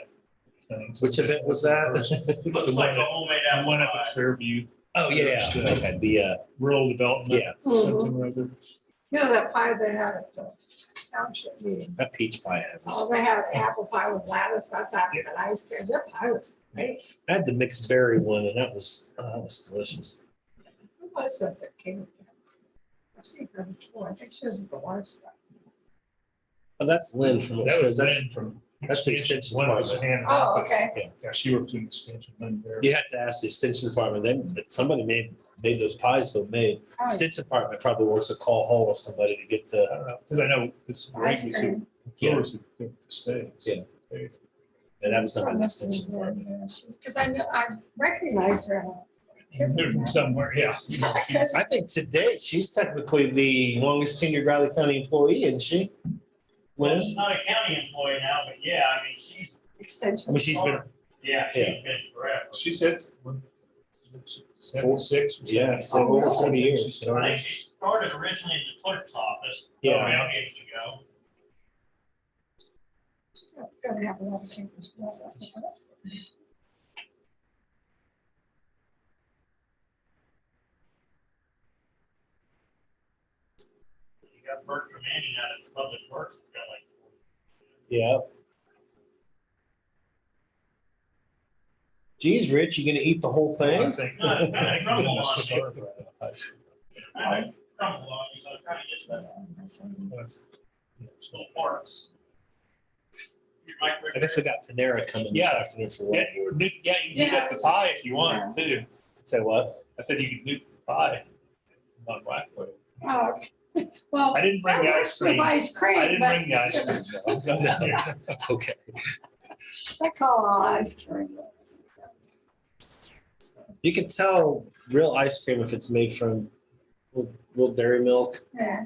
S1: thing.
S2: Which event was that?
S6: Looks like a homemade
S1: I
S6: apple
S1: went up
S6: pie.
S1: at Fairview,
S2: Oh, yeah. Okay, the,
S1: rural development.
S2: yeah,
S1: Something or other.
S4: You know that pie they had at the township meeting?
S2: that peach pie I
S4: Oh,
S2: was.
S4: they had apple pie with lettuce. I thought that ice cream, their pie was Right?
S2: I had the mixed berry one and that was delicious.
S4: Who was that came? I've seen her before. I think she was at the livestock.
S2: Oh, that's Lynn from what
S1: That
S2: says
S1: was
S2: that's,
S1: Lynn from.
S2: that's the extension
S1: One was
S2: department.
S1: hand
S4: Oh,
S1: office.
S4: okay.
S1: Yeah, she works in extension. Lynn there.
S2: You have to ask the extension department. Then somebody made those pies homemade.
S4: Oh,
S2: Extension department probably works a call hall with somebody to get
S1: I
S2: the,
S1: don't know, because I know it's
S4: ice
S1: Rachel's
S4: cream.
S1: Floors who cook the steaks.
S2: Yeah. and that was
S4: So
S2: not
S4: it
S2: an
S4: must have
S2: extension
S4: been
S2: department.
S4: her, because I know, I recognized her.
S1: There's somewhere, yeah.
S2: I think today she's technically the longest tenured Riley County employee, isn't she?
S6: Well,
S2: Lynn?
S6: she's not a county employee now, but yeah, I mean, she's,
S2: I
S4: Extension.
S2: mean, she's been,
S6: yeah, she's been forever.
S1: She said 76 or
S2: yeah,
S1: something.
S2: for over
S4: really?
S2: 40
S1: She
S2: years.
S6: I
S1: started.
S6: think she started originally in the clerk's office.
S2: Yeah.
S6: Years ago.
S4: Gotta have a lot of papers.
S6: You got Bertram Manning out of Public Works, it's got like.
S2: Yeah. Geez, Rich, you gonna eat the whole
S1: I
S2: thing?
S1: think.
S6: I crumble on
S1: Must have
S6: you.
S1: learned right out of high school.
S6: I crumble on you, so I was trying to get the
S1: That's-
S6: little parts.
S2: I guess we got Panera coming this
S1: Yeah.
S2: afternoon for
S1: Yeah,
S2: what?
S1: yeah, you can get the pie if you want too.
S2: Say what?
S1: I said you can do pie. On Blackwood.
S4: Oh, okay. Well.
S1: I didn't bring the
S4: that
S1: ice
S4: works with
S1: cream.
S4: Ice cream,
S1: I didn't
S4: but
S1: bring the ice cream. though.
S2: No, that's okay.
S4: I call it ice cream.
S2: You can tell real ice cream if it's made from real dairy milk.
S4: Yeah,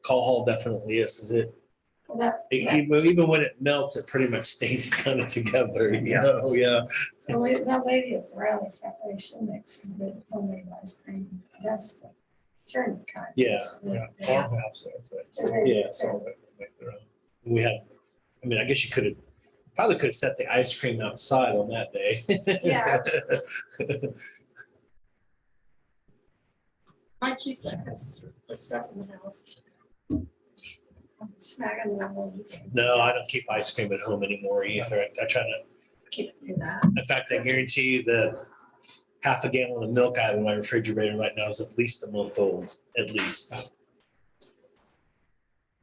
S2: Call hall definitely is it?
S4: well, that,
S2: Even when it melts, it pretty much stays kind of together.
S1: Yeah.
S2: Oh, yeah.
S4: that lady at the Rally Cafe, she makes some good homemade ice cream. That's the Adjournment kind.
S2: Yeah,
S1: Yeah, farmhouse. I think.
S2: Yeah.
S1: So they make their own.
S2: We had, I mean, I guess you probably could have set the ice cream outside on that day.
S4: Yeah. I keep the stuff in the house. I'm snagging them all weekend.
S2: No, I don't keep ice cream at home anymore either. I try to,
S4: Can't do that.
S2: in fact, I guarantee you that half a gallon of milk I have in my refrigerator right now is at least a month old, at least.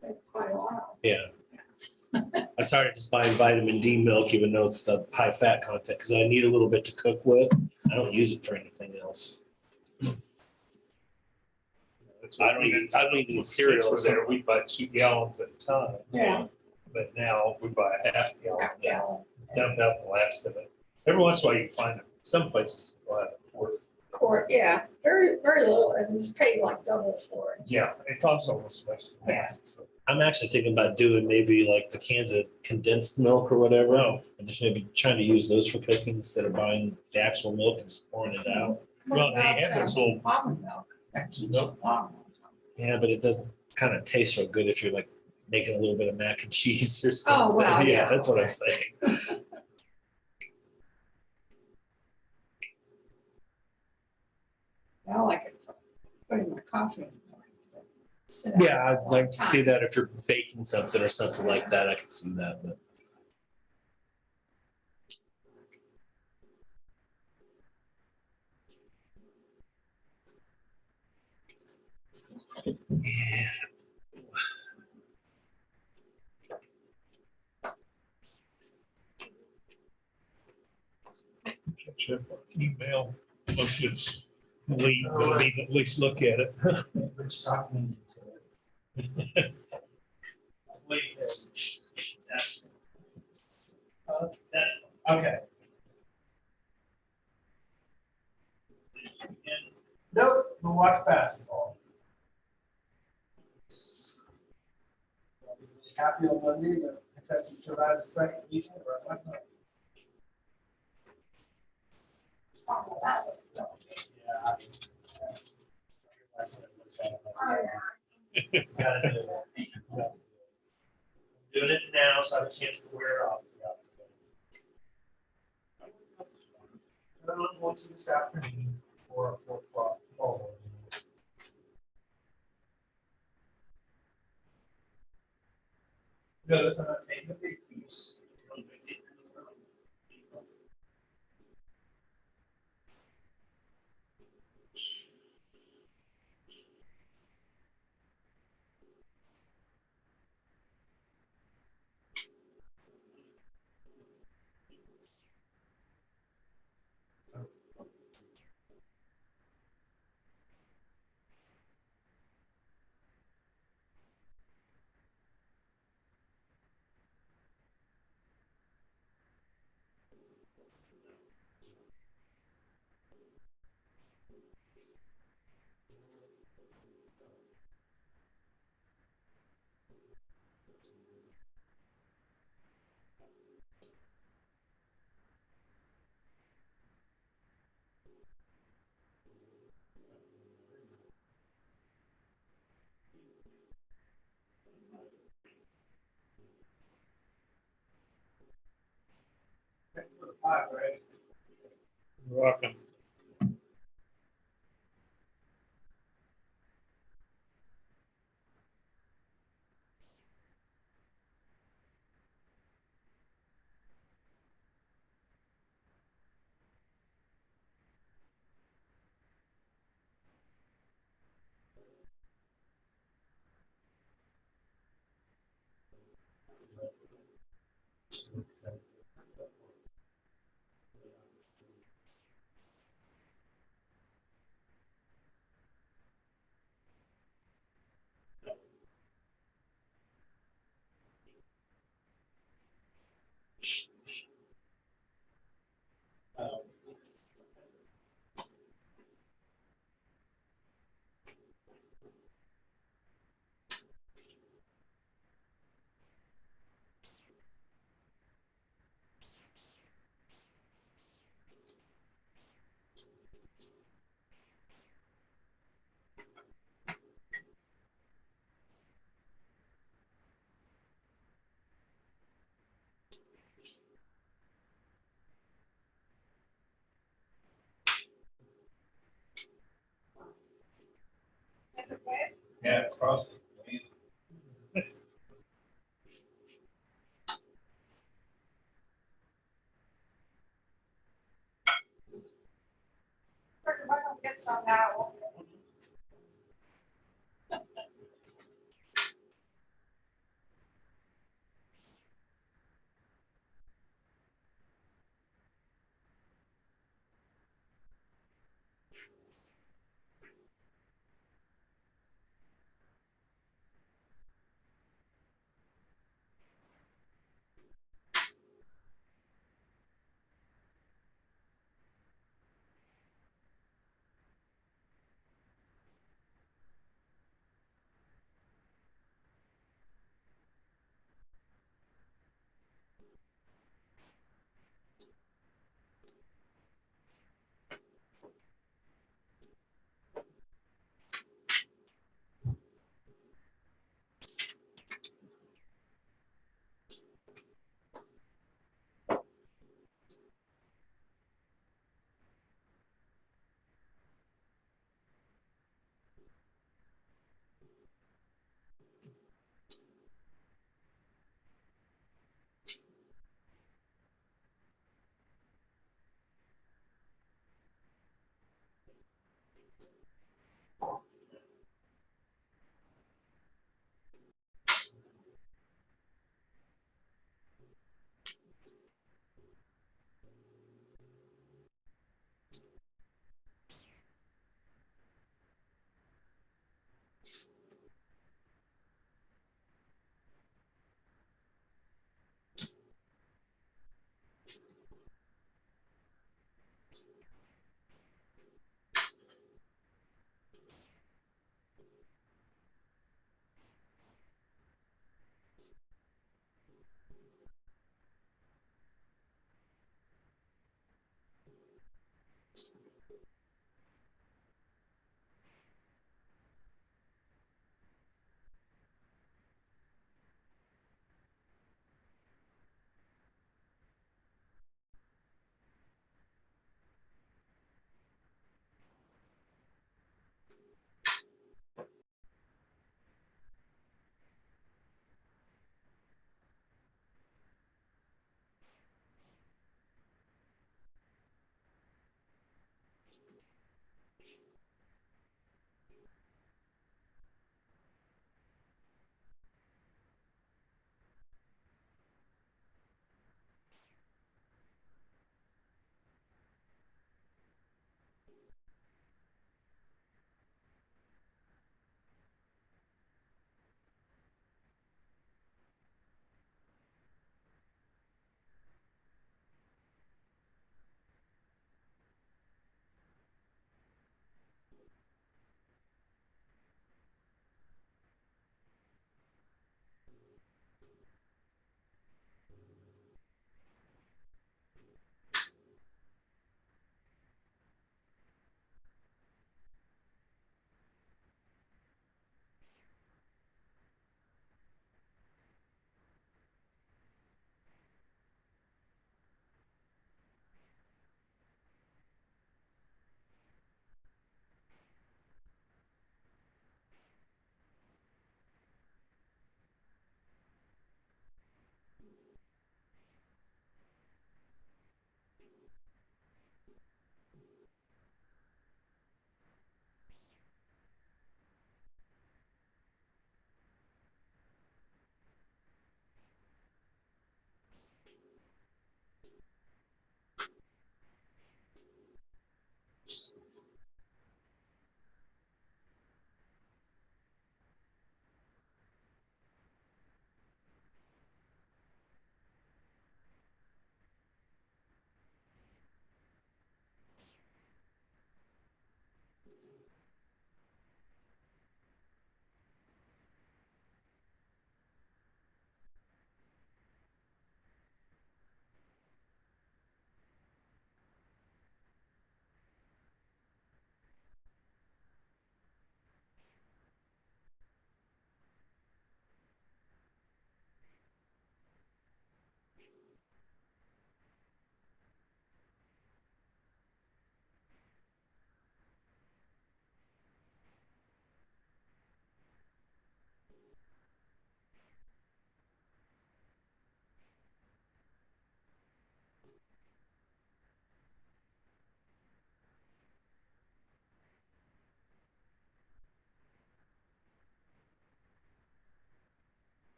S4: For quite a while.
S2: Yeah. I started just buying vitamin D milk, even though it's the high fat content, because I need a little bit to cook with. I don't use it for anything else.
S1: That's
S2: I
S1: what
S2: don't
S1: we
S2: even-
S1: did.
S2: I don't even
S1: When
S2: eat cereal
S1: kids
S2: or
S1: were there, we buy 2 gallons at a time.
S4: Yeah.
S1: But now we buy a half gallon.
S4: Half gallon.
S1: Dump out the last of it. Every once in a while you find some places will have a quart.
S4: Quart, yeah, very, very little, and just pay like double for it.
S1: Yeah, it costs almost as much. as
S4: Yeah.
S1: that, so.
S2: I'm actually thinking about doing maybe like the cans of condensed milk or whatever.
S1: Oh.
S2: And just maybe trying to use those for cooking instead of buying the actual milk and just pouring it out.
S1: Well,
S4: What
S1: they
S4: about,
S1: have those little-
S4: almond milk? That keeps it warm.
S2: Yeah, but it doesn't kind of taste so good if you're like making a little bit of mac and cheese or something.
S4: Oh, well, yeah.
S2: That's what I'm saying.
S4: I like it for putting my coffee in. Sit out
S2: Yeah,
S4: a
S2: I'd
S4: long
S2: like to
S4: time.
S2: see that if you're baking something or something like that, I can see that, but. Yeah.
S1: Catch up on email, most of it's delete, but I need to at least look at it.
S6: That's.
S3: Okay.
S6: And
S3: Nope, we'll watch basketball. Happy on Monday that Kentucky survived the second weekend, right?
S4: Oh, that was- Oh, yeah.
S3: Gotta do it.
S6: doing it now, so I have a chance to wear it off.
S3: I'm going to this afternoon for a 4 o'clock ball game. Notice I'm not taking a big piece.
S1: You're welcome.
S4: Is it wet?
S3: Yeah, cross.
S4: If I don't get some now.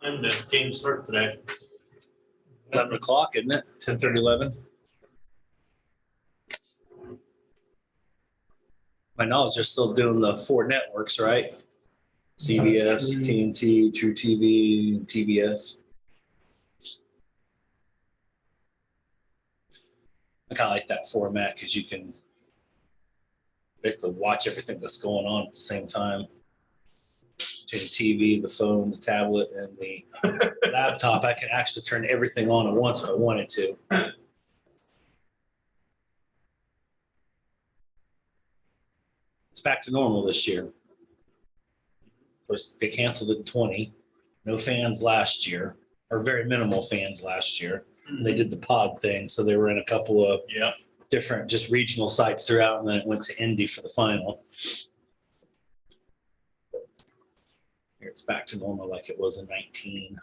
S6: And the game start today.
S2: 11 o'clock, isn't it? 10:30, 11. My knowledge, they're still doing the 4 networks, right? CBS, TNT, True TV, TBS. I kind of like that format because you can basically watch everything that's going on at the same time. Between the TV, the phone, the tablet, and the laptop, I can actually turn everything on at once if I wanted to. It's back to normal this year. Of course, they canceled it in 20. No fans last year, or very minimal fans last year. And they did the pod thing, so they were in a couple of
S6: Yeah.
S2: different, just regional sites throughout, and then it went to Indy for the final. Here it's back to normal like it was in 19.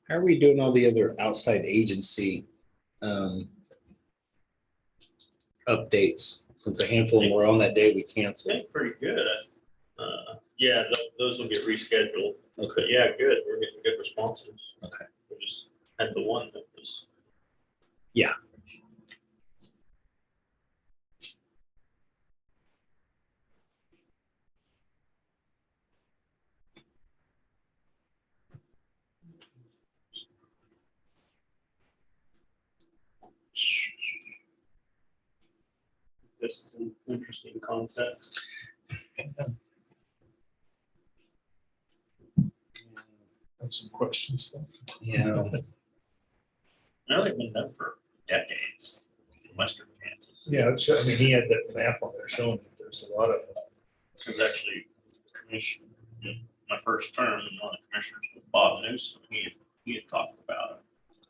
S2: How are we doing all the other outside agency updates? Since a handful of them were on that day we
S6: I
S2: canceled.
S6: think pretty good. Yeah, those will get rescheduled.
S2: Okay.
S6: But yeah, good. We're getting good responses.
S2: Okay.
S6: We just had the one that was.
S2: Yeah.
S6: This is an interesting concept.
S1: Have some questions.
S2: Yeah.
S6: I know they've been done for decades in Western Kansas.
S1: Yeah, I mean, he had that map on there showing that there's a lot of,
S6: I was actually commissioned in my first term, and one of the commissioners was Bob Newsom. He had talked about it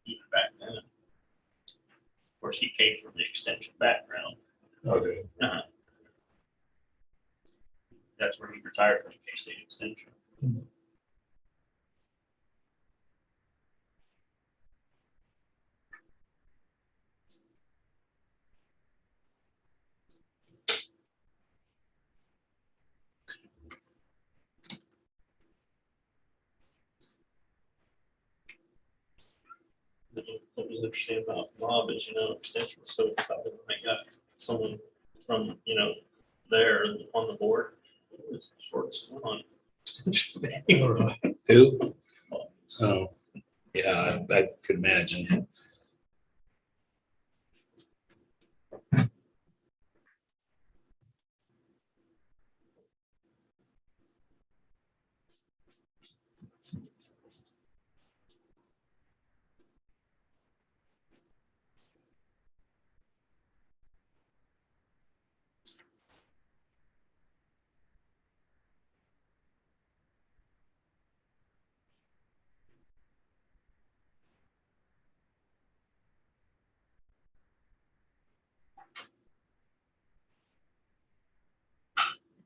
S6: even back then. Of course, he came from the extension background.
S1: okay.
S6: That's where he retired from K-State Extension. What was interesting about Bob is, Extension was so excited when they got someone from, there on the board. It was the shortest one on Extension.
S2: Who? So, yeah, I could imagine.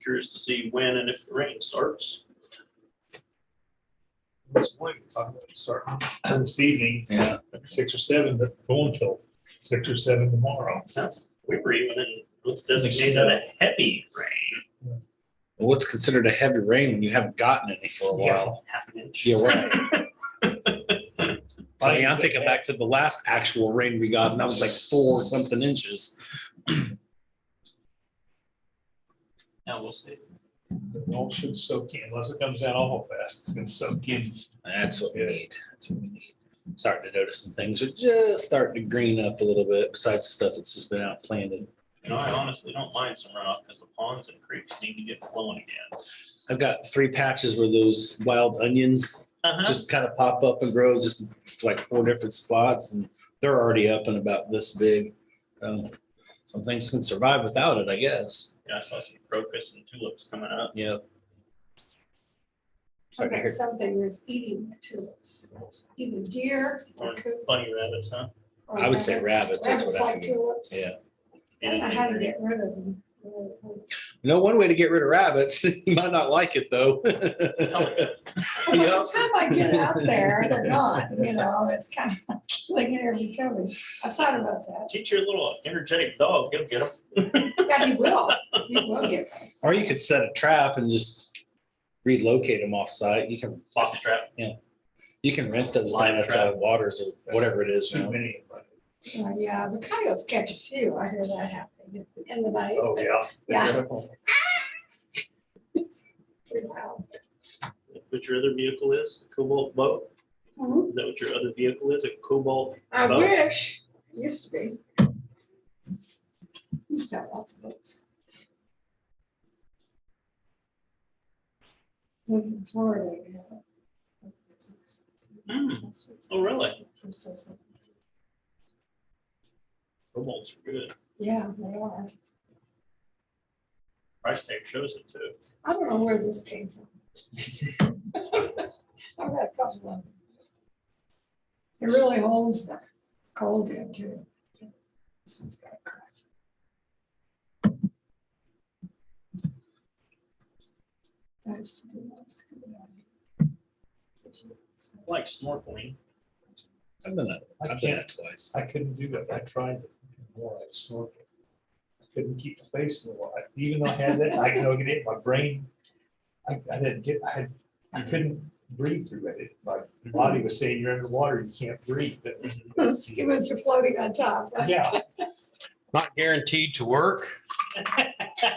S6: Curious to see when and if the rain starts.
S1: This morning, we talked about it starting this evening,
S2: Yeah.
S1: at 6 or 7, but going till 6 or 7 tomorrow.
S6: We were even in what's designated a heavy rain.
S2: What's considered a heavy rain when you haven't gotten any for a while?
S3: Half an inch.
S2: Yeah, right. I mean, I'm thinking back to the last actual rain we got, and that was like 4 something inches.
S5: Now we'll see.
S1: It all should soak in, unless it comes down awful fast, it's gonna soak in.
S2: That's what we need. That's what we need. Starting to notice some things are just starting to green up a little bit, besides the stuff that's just been out planted.
S6: You know, I honestly don't mind some runoff because the ponds and creeks need to get flowing again.
S2: I've got 3 patches where those wild onions just kind of pop up and grow, just like 4 different spots, and they're already up and about this big. Some things can survive without it, I guess.
S6: Yeah, I saw some crocus and tulips coming up.
S2: Yep.
S4: I bet something was eating the tulips, either deer or coot.
S6: Bunny rabbits, huh?
S4: or
S2: I would say rabbits is
S4: Rabbits
S2: what I
S4: like
S2: think.
S4: tulips.
S2: Yeah.
S4: I don't know how to get rid of them.
S2: You know, one way to get rid of rabbits, you might not like it though.
S4: By the time I get out there, they're gone, you know, it's kind of like killing every coming. I've thought about that.
S6: Teach your little energetic dog, he'll get them.
S4: Yeah, he will. He will get those.
S2: Or you could set a trap and just relocate them off site. You
S6: Off trap.
S2: can rent those
S6: Line
S2: down at
S6: trap.
S2: Waters or whatever it is
S1: Too
S2: now.
S1: many. But-
S4: Yeah, the coyotes catch a few. I hear that happening in the night.
S1: Oh,
S4: but
S1: yeah.
S4: Yeah. It's pretty loud.
S6: What your other vehicle is? A Cobalt boat?
S4: Mhm.
S6: Is that what your other vehicle is? A Cobalt?
S4: I
S6: boat?
S4: wish, it used to be. Used to have lots of boats. Lived in Florida. we had a business.
S6: Hmm.
S4: That's what's-
S6: Oh, really?
S4: First husband.
S6: Cobalts are good.
S4: Yeah, they are.
S6: Price tag shows it too.
S4: I don't know where this came from. I've got a couple of them. It really holds the cold in too. This one's got a crack. I used to do that scuba diving.
S6: I like snorkeling.
S2: I've done that.
S1: I
S2: I've done
S1: can't-
S2: that twice.
S1: I couldn't do that. I tried more like snorkel. I couldn't keep the face in the water. Even though I had that, I could get it, my brain. I didn't get, I couldn't breathe through it. My body was saying you're underwater, you can't breathe. But-
S4: Even if you're floating on top. Right?
S1: Yeah.
S9: Not guaranteed to work,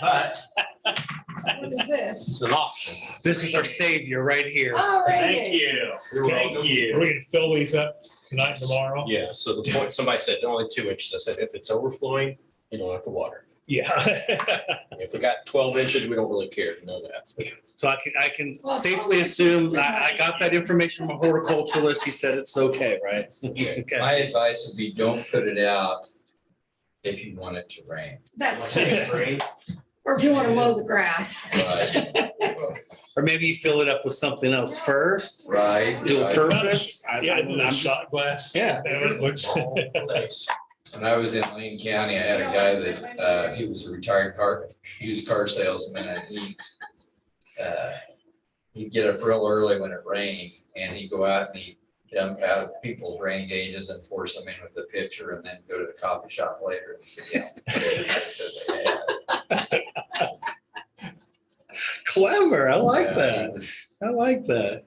S9: but
S4: What is this?
S9: it's an option.
S2: This is our savior right here.
S4: Oh,
S6: Thank
S4: right.
S6: you.
S9: You're
S6: Thank
S9: welcome.
S6: you.
S1: We're gonna fill these up tonight and tomorrow.
S9: Yeah, so the point, somebody said only 2 inches. I said, if it's overflowing, you don't have to water.
S1: Yeah.
S9: If we got 12 inches, we don't really care to know that.
S2: So I can
S4: Well,
S2: safely
S4: it's
S2: assume,
S4: almost
S2: I got that information from a horticulturalist. He said it's okay, right? Okay.
S10: My advice would be don't put it out if you want it to rain.
S4: That's true. Or if you want to mow the grass.
S10: Right,
S2: Or maybe you fill it up with something else first,
S10: right.
S2: do a
S10: right.
S2: purpose.
S1: Yeah,
S2: I'm
S1: a
S2: just-
S1: shot glass.
S2: Yeah.
S1: It looks-
S10: When I was in Lane County, I had a guy that, he was a retired used car salesman, and he'd get up real early when it rained, and he'd go out and he'd dump out people's rain gauges and force them in with a pitcher, and then go to the coffee shop later and see how they had.
S2: Clever. I like
S10: Yeah,
S2: that.
S10: he was-
S2: I like that.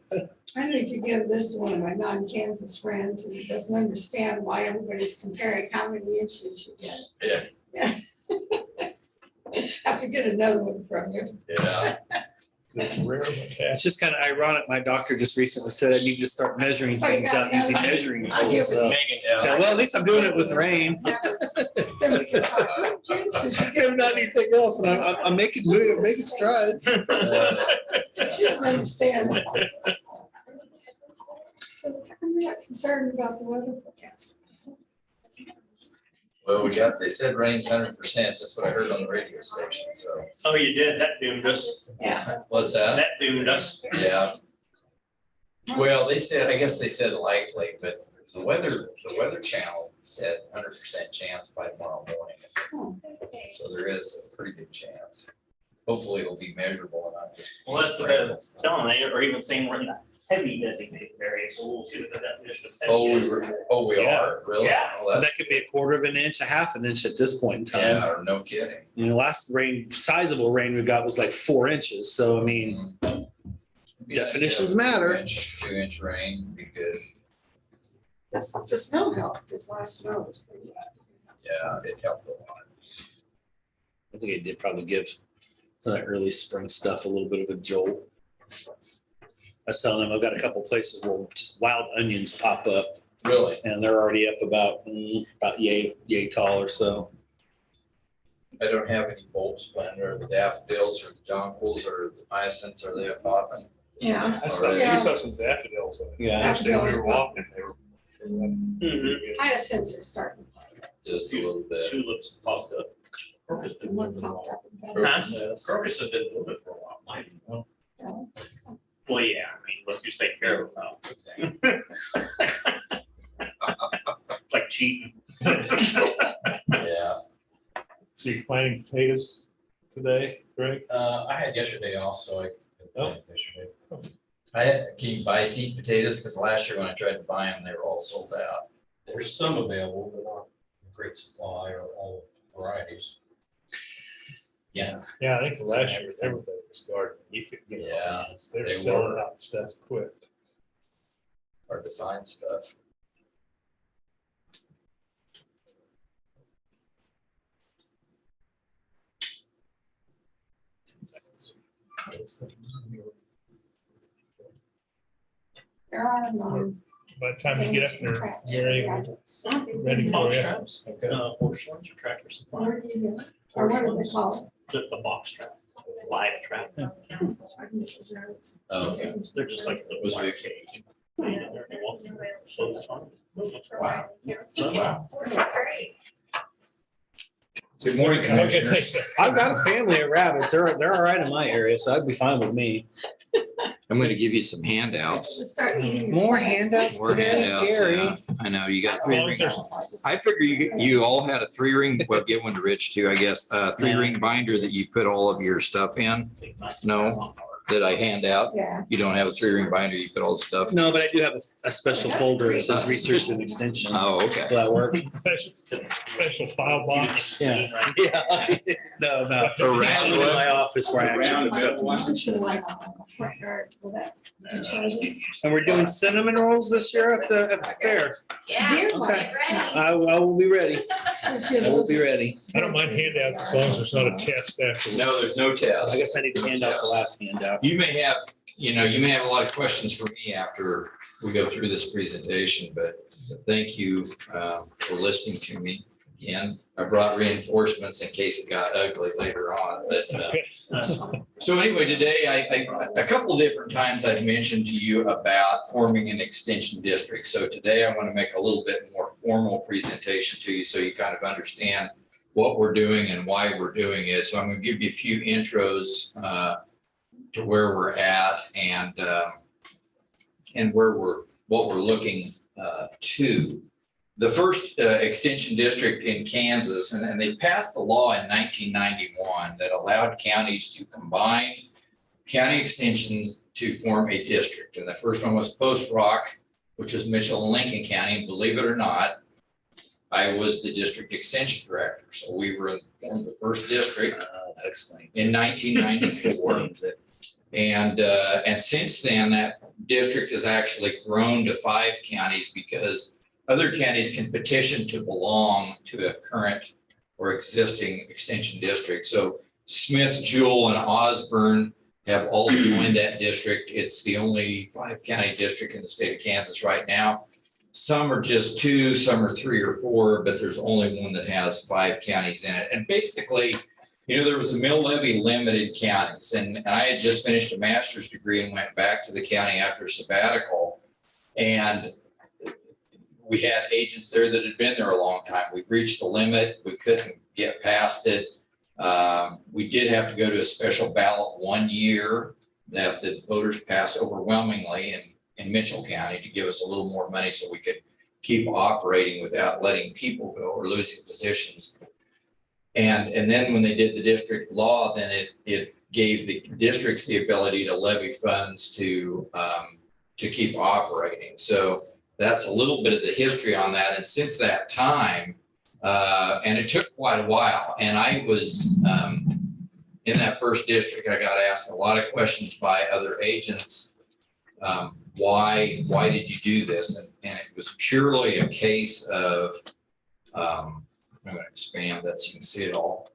S4: I need to give this to one of my non-Kansas friends who doesn't understand why everybody's comparing how many inches you get.
S10: Yeah.
S4: Have to get another one from you.
S10: Yeah,
S1: It's rare to
S2: It's just kind of ironic. My doctor just recently said I need to start measuring
S4: Oh, you
S2: things
S4: got
S2: out using
S4: it.
S2: measuring
S4: I'll give
S2: tools.
S4: it.
S2: So,
S10: yeah.
S2: so, well, at least I'm doing it with rain.
S4: Then we can talk, "Oh, inches, you
S2: If not anything else, but I'm making strides.
S4: You don't understand. So I'm not concerned about the weather forecast.
S10: Well, they said rain's 100%. That's what I heard on the radio station, so.
S6: Oh, you did? That doomed us.
S4: Yeah.
S10: What's that?
S6: That doomed us.
S10: Yeah. Well, I guess they said likely, but the weather channel said 100% chance by tomorrow morning. So there is a pretty good chance. Hopefully it'll be measurable and not just.
S6: Well, that's what I was telling you, or even saying heavy designated area, so we'll see what the definition of
S10: Oh,
S6: heavy is.
S10: we
S2: Yeah.
S10: are, really?
S6: Yeah.
S10: Oh, that's
S2: That could be a quarter of an inch, a half an inch at this point in time.
S10: Yeah, no kidding.
S2: You know, last rain, sizable rain we got was like 4 inches. So, I mean,
S10: Be nice to have
S2: definitions
S10: a
S2: matter.
S10: 2-inch rain would be good.
S4: The snow helped, this last snow was pretty bad.
S10: Yeah, it helped a lot.
S2: I think it did probably give some of that early spring stuff a little bit of a jolt. I was telling them I've got a couple places where just wild onions pop up
S10: Really?
S2: and they're already up about yay tall or so.
S10: I don't have any bulbs planted, or the daffodils, or the jonquils, or the hyacinths, are they up often?
S4: Yeah.
S1: I saw,
S4: Yeah.
S1: you saw some daffodils.
S2: Yeah.
S1: Yesterday we were walking, they were.
S4: Hyacinths are starting.
S10: Just a little bit.
S6: Tulips popped up. Crocus been
S4: One
S6: moving a
S4: popped
S6: while.
S4: up in February.
S6: Crocus has been moving for a while, mine, well,
S4: So,
S6: well, yeah, I mean, look, who's taking care of it now? It's like cheating.
S10: Yeah,
S1: So you're planting potatoes today, Greg?
S5: I had yesterday also,
S1: Oh.
S5: yesterday.
S10: can you buy seed potatoes? Because last year when I tried to buy them, they were all sold out.
S5: There's some available, but not in great supply or all varieties.
S6: Yeah.
S1: Yeah, I think last year, everything was garden, you could get.
S10: Yeah,
S1: They're
S10: they
S1: selling
S10: were.
S1: out stuff quick.
S10: Hard to find stuff.
S4: there are none.
S1: By the time you get up there, Gary, ready for
S6: Box
S1: you.
S6: traps,
S1: Okay.
S6: horse lunch or tractor supply.
S4: Where do you get it? Or what do they call
S6: The box trap, live trap.
S4: it?
S10: Oh, okay.
S6: They're just like a
S10: Was
S6: little wire
S10: it-
S6: cage. Put it in there and walk through it. So it's fun.
S10: Wow.
S6: Wow.
S10: Good morning,
S1: Okay,
S10: Commissioners.
S1: thanks.
S2: I've got a family of rabbits. They're all right in my area, so that'd be fine with me.
S11: I'm gonna give you some handouts.
S4: Just start eating.
S2: More handouts
S11: More
S2: today,
S11: handouts,
S2: Gary.
S11: yeah. I know, you got
S1: As
S11: three
S1: long as
S11: ring.
S1: there's-
S11: I figure you all had a 3-ring, well, get one to Rich too, I guess, 3-ring binder that you put all of your stuff in. No. That I hand out.
S4: Yeah.
S11: You don't have a 3-ring binder, you put all the stuff.
S2: No, but I do have a special folder that says research and extension.
S11: Oh, okay.
S2: Will that work?
S1: Special file box.
S2: Yeah. Yeah. No, no.
S11: Around
S2: I have one in
S11: what?
S2: my office where I actually put stuff in the section.
S4: Front yard, will that be charging?
S2: And we're doing cinnamon rolls this year at the fair.
S4: Dear one.
S2: Okay. I will be ready. I will be ready.
S1: I don't mind handouts as long as there's not a test after.
S10: No, there's no
S2: I
S10: test.
S2: guess I need to hand out the last handout.
S10: You may have, you may have a lot of questions for me after we go through this presentation, but thank you for listening to me. Again, I brought reinforcements in case it got ugly later on, but so anyway, today a couple different times I've mentioned to you about forming an extension district. So today I want to make a little bit more formal presentation to you so you kind of understand what we're doing and why we're doing it. So I'm going to give you a few intros to where we're at and what we're looking to. The first extension district in Kansas, and they passed the law in 1991 that allowed counties to combine county extensions to form a district. And the first one was Post Rock, which was Mitchell and Lincoln County. And believe it or not, I was the district extension director. So we were formed the first district
S2: That explains.
S10: in 1994.
S2: Explains it.
S10: And since then, that district has actually grown to 5 counties because other counties can petition to belong to a current or existing extension district. So Smith, Jewell, and Osborne have all joined that district. It's the only 5-county district in the state of Kansas right now. Some are just 2, some are 3 or 4, but there's only one that has 5 counties in it. And basically, there was a mill levy limited counties, and I had just finished a master's degree and went back to the county after sabbatical. And we had agents there that had been there a long time. We reached the limit. We couldn't get past it. We did have to go to a special ballot 1 year that the voters passed overwhelmingly in Mitchell County to give us a little more money so we could keep operating without letting people go or losing positions. And then when they did the district law, then it gave the districts the ability to levy funds to
S11: to keep operating. So that's a little bit of the history on that. And since that time, and it took quite a while, and I was in that first district, I got asked a lot of questions by other agents. Why did you do this? And it was purely a case of, I'm going to expand that so you can see it all.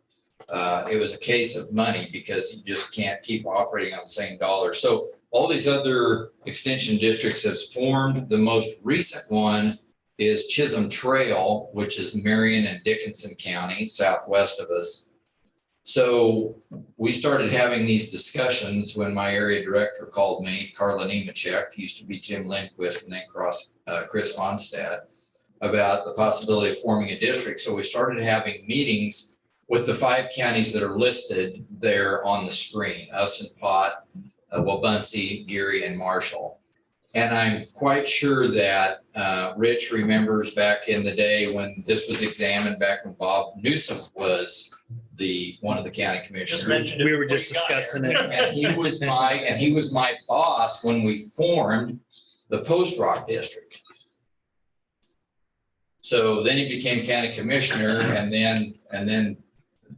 S11: It was a case of money because you just can't keep operating on the same dollar. So all these other extension districts have formed. The most recent one is Chisholm Trail, which is Marion and Dickinson County, southwest of us. So we started having these discussions when my area director called me, Carla Nemechek, used to be Jim Lindquist, and then Chris Onstad, about the possibility of forming a district. So we started having meetings with the 5 counties that are listed there on the screen, us and Pot, Wabaunsee, Geary, and Marshall. And I'm quite sure that Rich remembers back in the day when this was examined, back when Bob Newsom was one of the county commissioners.
S2: We were just discussing it.
S11: And he was my boss when we formed the Post Rock district. So then he became county commissioner, and then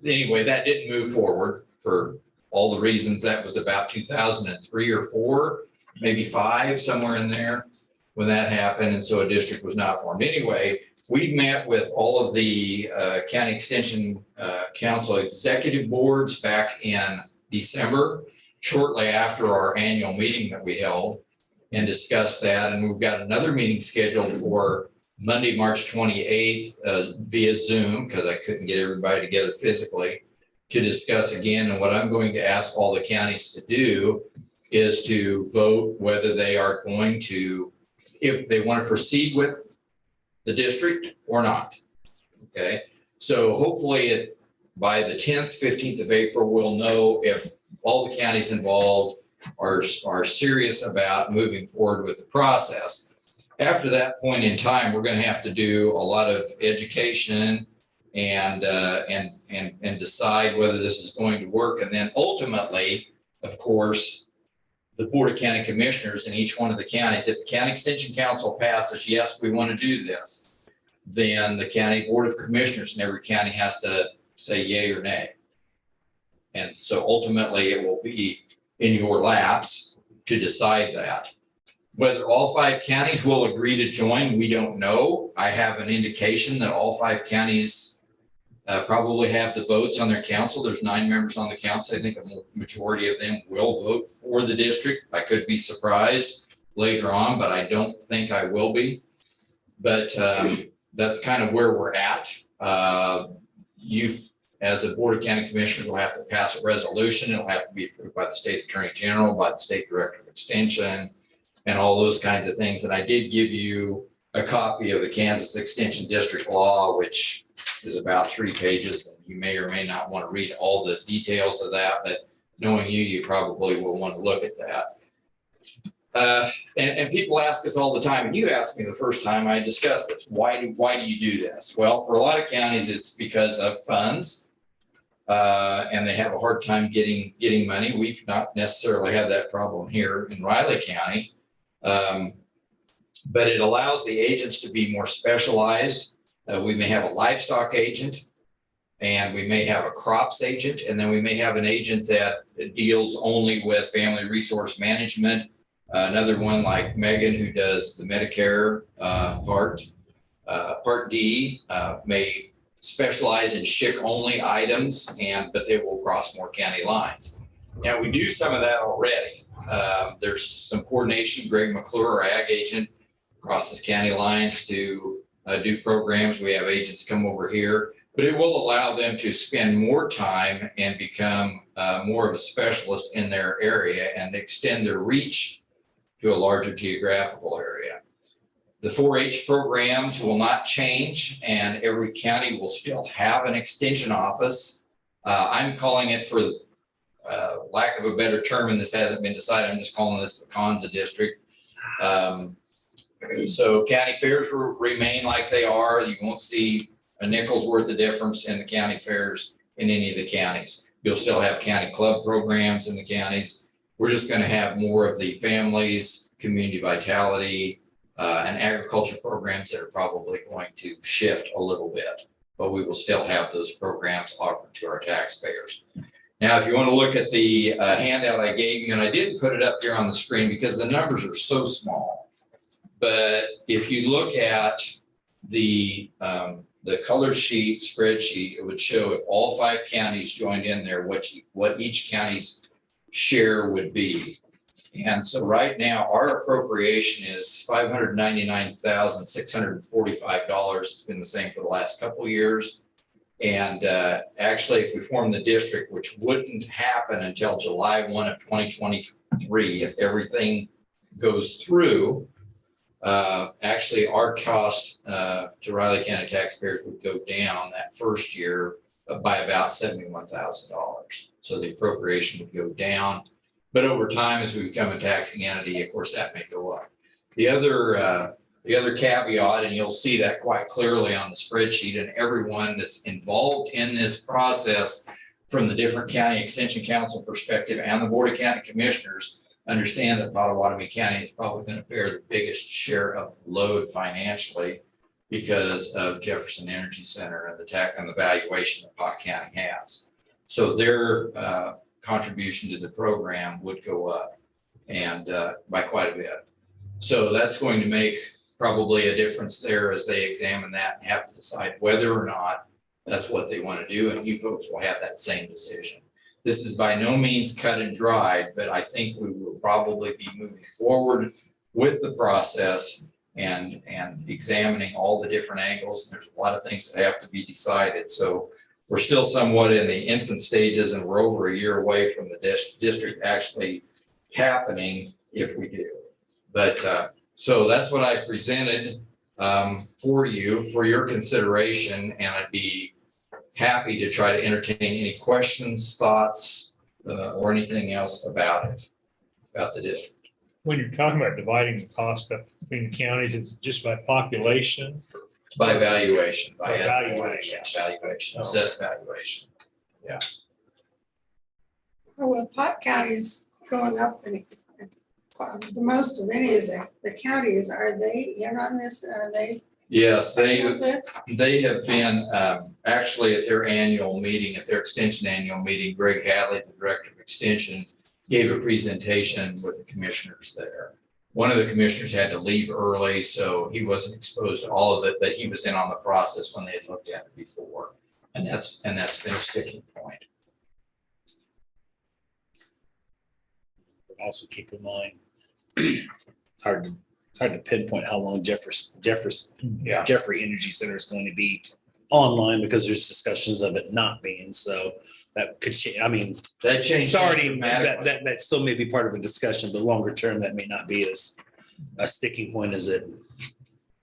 S11: anyway, that didn't move forward for all the reasons. That was about 2003 or 4, maybe 5, somewhere in there when that happened. And so a district was not formed. Anyway, we met with all of the county extension council executive boards back in December, shortly after our annual meeting that we held, and discussed that. And we've got another meeting scheduled for Monday, March 28th via Zoom, because I couldn't get everybody together physically, to discuss again. And what I'm going to ask all the counties to do is to vote whether they are going to, if they want to proceed with the district or not. Okay, so hopefully by the 10th, 15th of April, we'll know if all the counties involved are serious about moving forward with the process. After that point in time, we're going to have to do a lot of education and decide whether this is going to work. And then ultimately, of course, the Board of County Commissioners in each one of the counties, if the County Extension Council passes, yes, we want to do this, then the County Board of Commissioners in every county has to say yay or nay. And so ultimately, it will be in your laps to decide that. Whether all 5 counties will agree to join, we don't know. I have an indication that all 5 counties probably have the votes on their council. There's 9 members on the council. I think a majority of them will vote for the district. I could be surprised later on, but I don't think I will be. But that's kind of where we're at. You, as a Board of County Commissioners, will have to pass a resolution. It'll have to be approved by the State Attorney General, by the State Director of Extension, and all those kinds of things. And I did give you a copy of the Kansas Extension District Law, which is about 3 pages. And you may or may not want to read all the details of that, but knowing you, you probably will want to look at that. And people ask us all the time, and you asked me the first time I discussed this, why do you do this? Well, for a lot of counties, it's because of funds. And they have a hard time getting money. We've not necessarily had that problem here in Riley County. But it allows the agents to be more specialized. We may have a livestock agent, and we may have a crops agent, and then we may have an agent that deals only with family resource management. Another one like Megan, who does the Medicare Part D, may specialize in SHIC only items, but they will cross more county lines. Now, we do some of that already. There's some coordination. Greg McClure, our ag agent, crosses county lines to do programs. We have agents come over here, but it will allow them to spend more time and become more of a specialist in their area and extend their reach to a larger geographical area. The 4-H programs will not change, and every county will still have an extension office. I'm calling it, for lack of a better term, and this hasn't been decided, I'm just calling this the Konza district. So county fairs will remain like they are. You won't see a nickel's worth of difference in the county fairs in any of the counties. You'll still have county club programs in the counties. We're just going to have more of the families community vitality, and agriculture programs that are probably going to shift a little bit, but we will still have those programs offered to our taxpayers. Now, if you want to look at the handout I gave you, and I didn't put it up here on the screen because the numbers are so small, but if you look at the color sheet, spreadsheet, it would show if all 5 counties joined in there, what each county's share would be. And so right now, our appropriation is $599,645. It's been the same for the last couple of years. And actually, if we form the district, which wouldn't happen until July 1 of 2023, if everything goes through, actually our cost to Riley County taxpayers would go down that first year by about $71,000. So the appropriation would go down. But over time, as we become a taxing entity, of course, that may go up. The other caveat, and you'll see that quite clearly on the spreadsheet, and everyone that's involved in this process from the different county extension council perspective and the Board of County Commissioners understand that Potawatomi County is probably going to bear the biggest share of the load financially because of Jefferson Energy Center and the valuation that Pot County has. So their contribution to the program would go up and by quite a bit. So that's going to make probably a difference there as they examine that and have to decide whether or not that's what they want to do. And you folks will have that same decision. This is by no means cut and dried, but I think we will probably be moving forward with the process and examining all the different angles. There's a lot of things that have to be decided. So we're still somewhat in the infant stages, and we're over a year away from the district actually happening if we do. But so that's what I presented for you for your consideration, and I'd be happy to try to entertain any questions, thoughts, or anything else about it, about the district.
S1: When you're talking about dividing the cost up between the counties, is it just by population?
S11: By valuation, by
S1: valuation.
S11: Valuation, assessed valuation. Yeah.
S4: Well, Pot County's going up in the most of any of the counties. Are they in on this? Are they?
S11: Yes, they have been actually at their annual meeting, at their extension annual meeting. Greg Hadley, the director of extension, gave a presentation with the commissioners there. One of the commissioners had to leave early, so he wasn't exposed to all of it, but he was in on the process when they had looked at it before. And that's been a sticking point.
S2: Also keep in mind, it's hard to pinpoint how long Jeffrey Energy Center is going to be online because there's discussions of it not being. So that could change. I mean,
S11: that changed
S2: starting that still may be part of a discussion, but longer term that may not be as a sticking point as it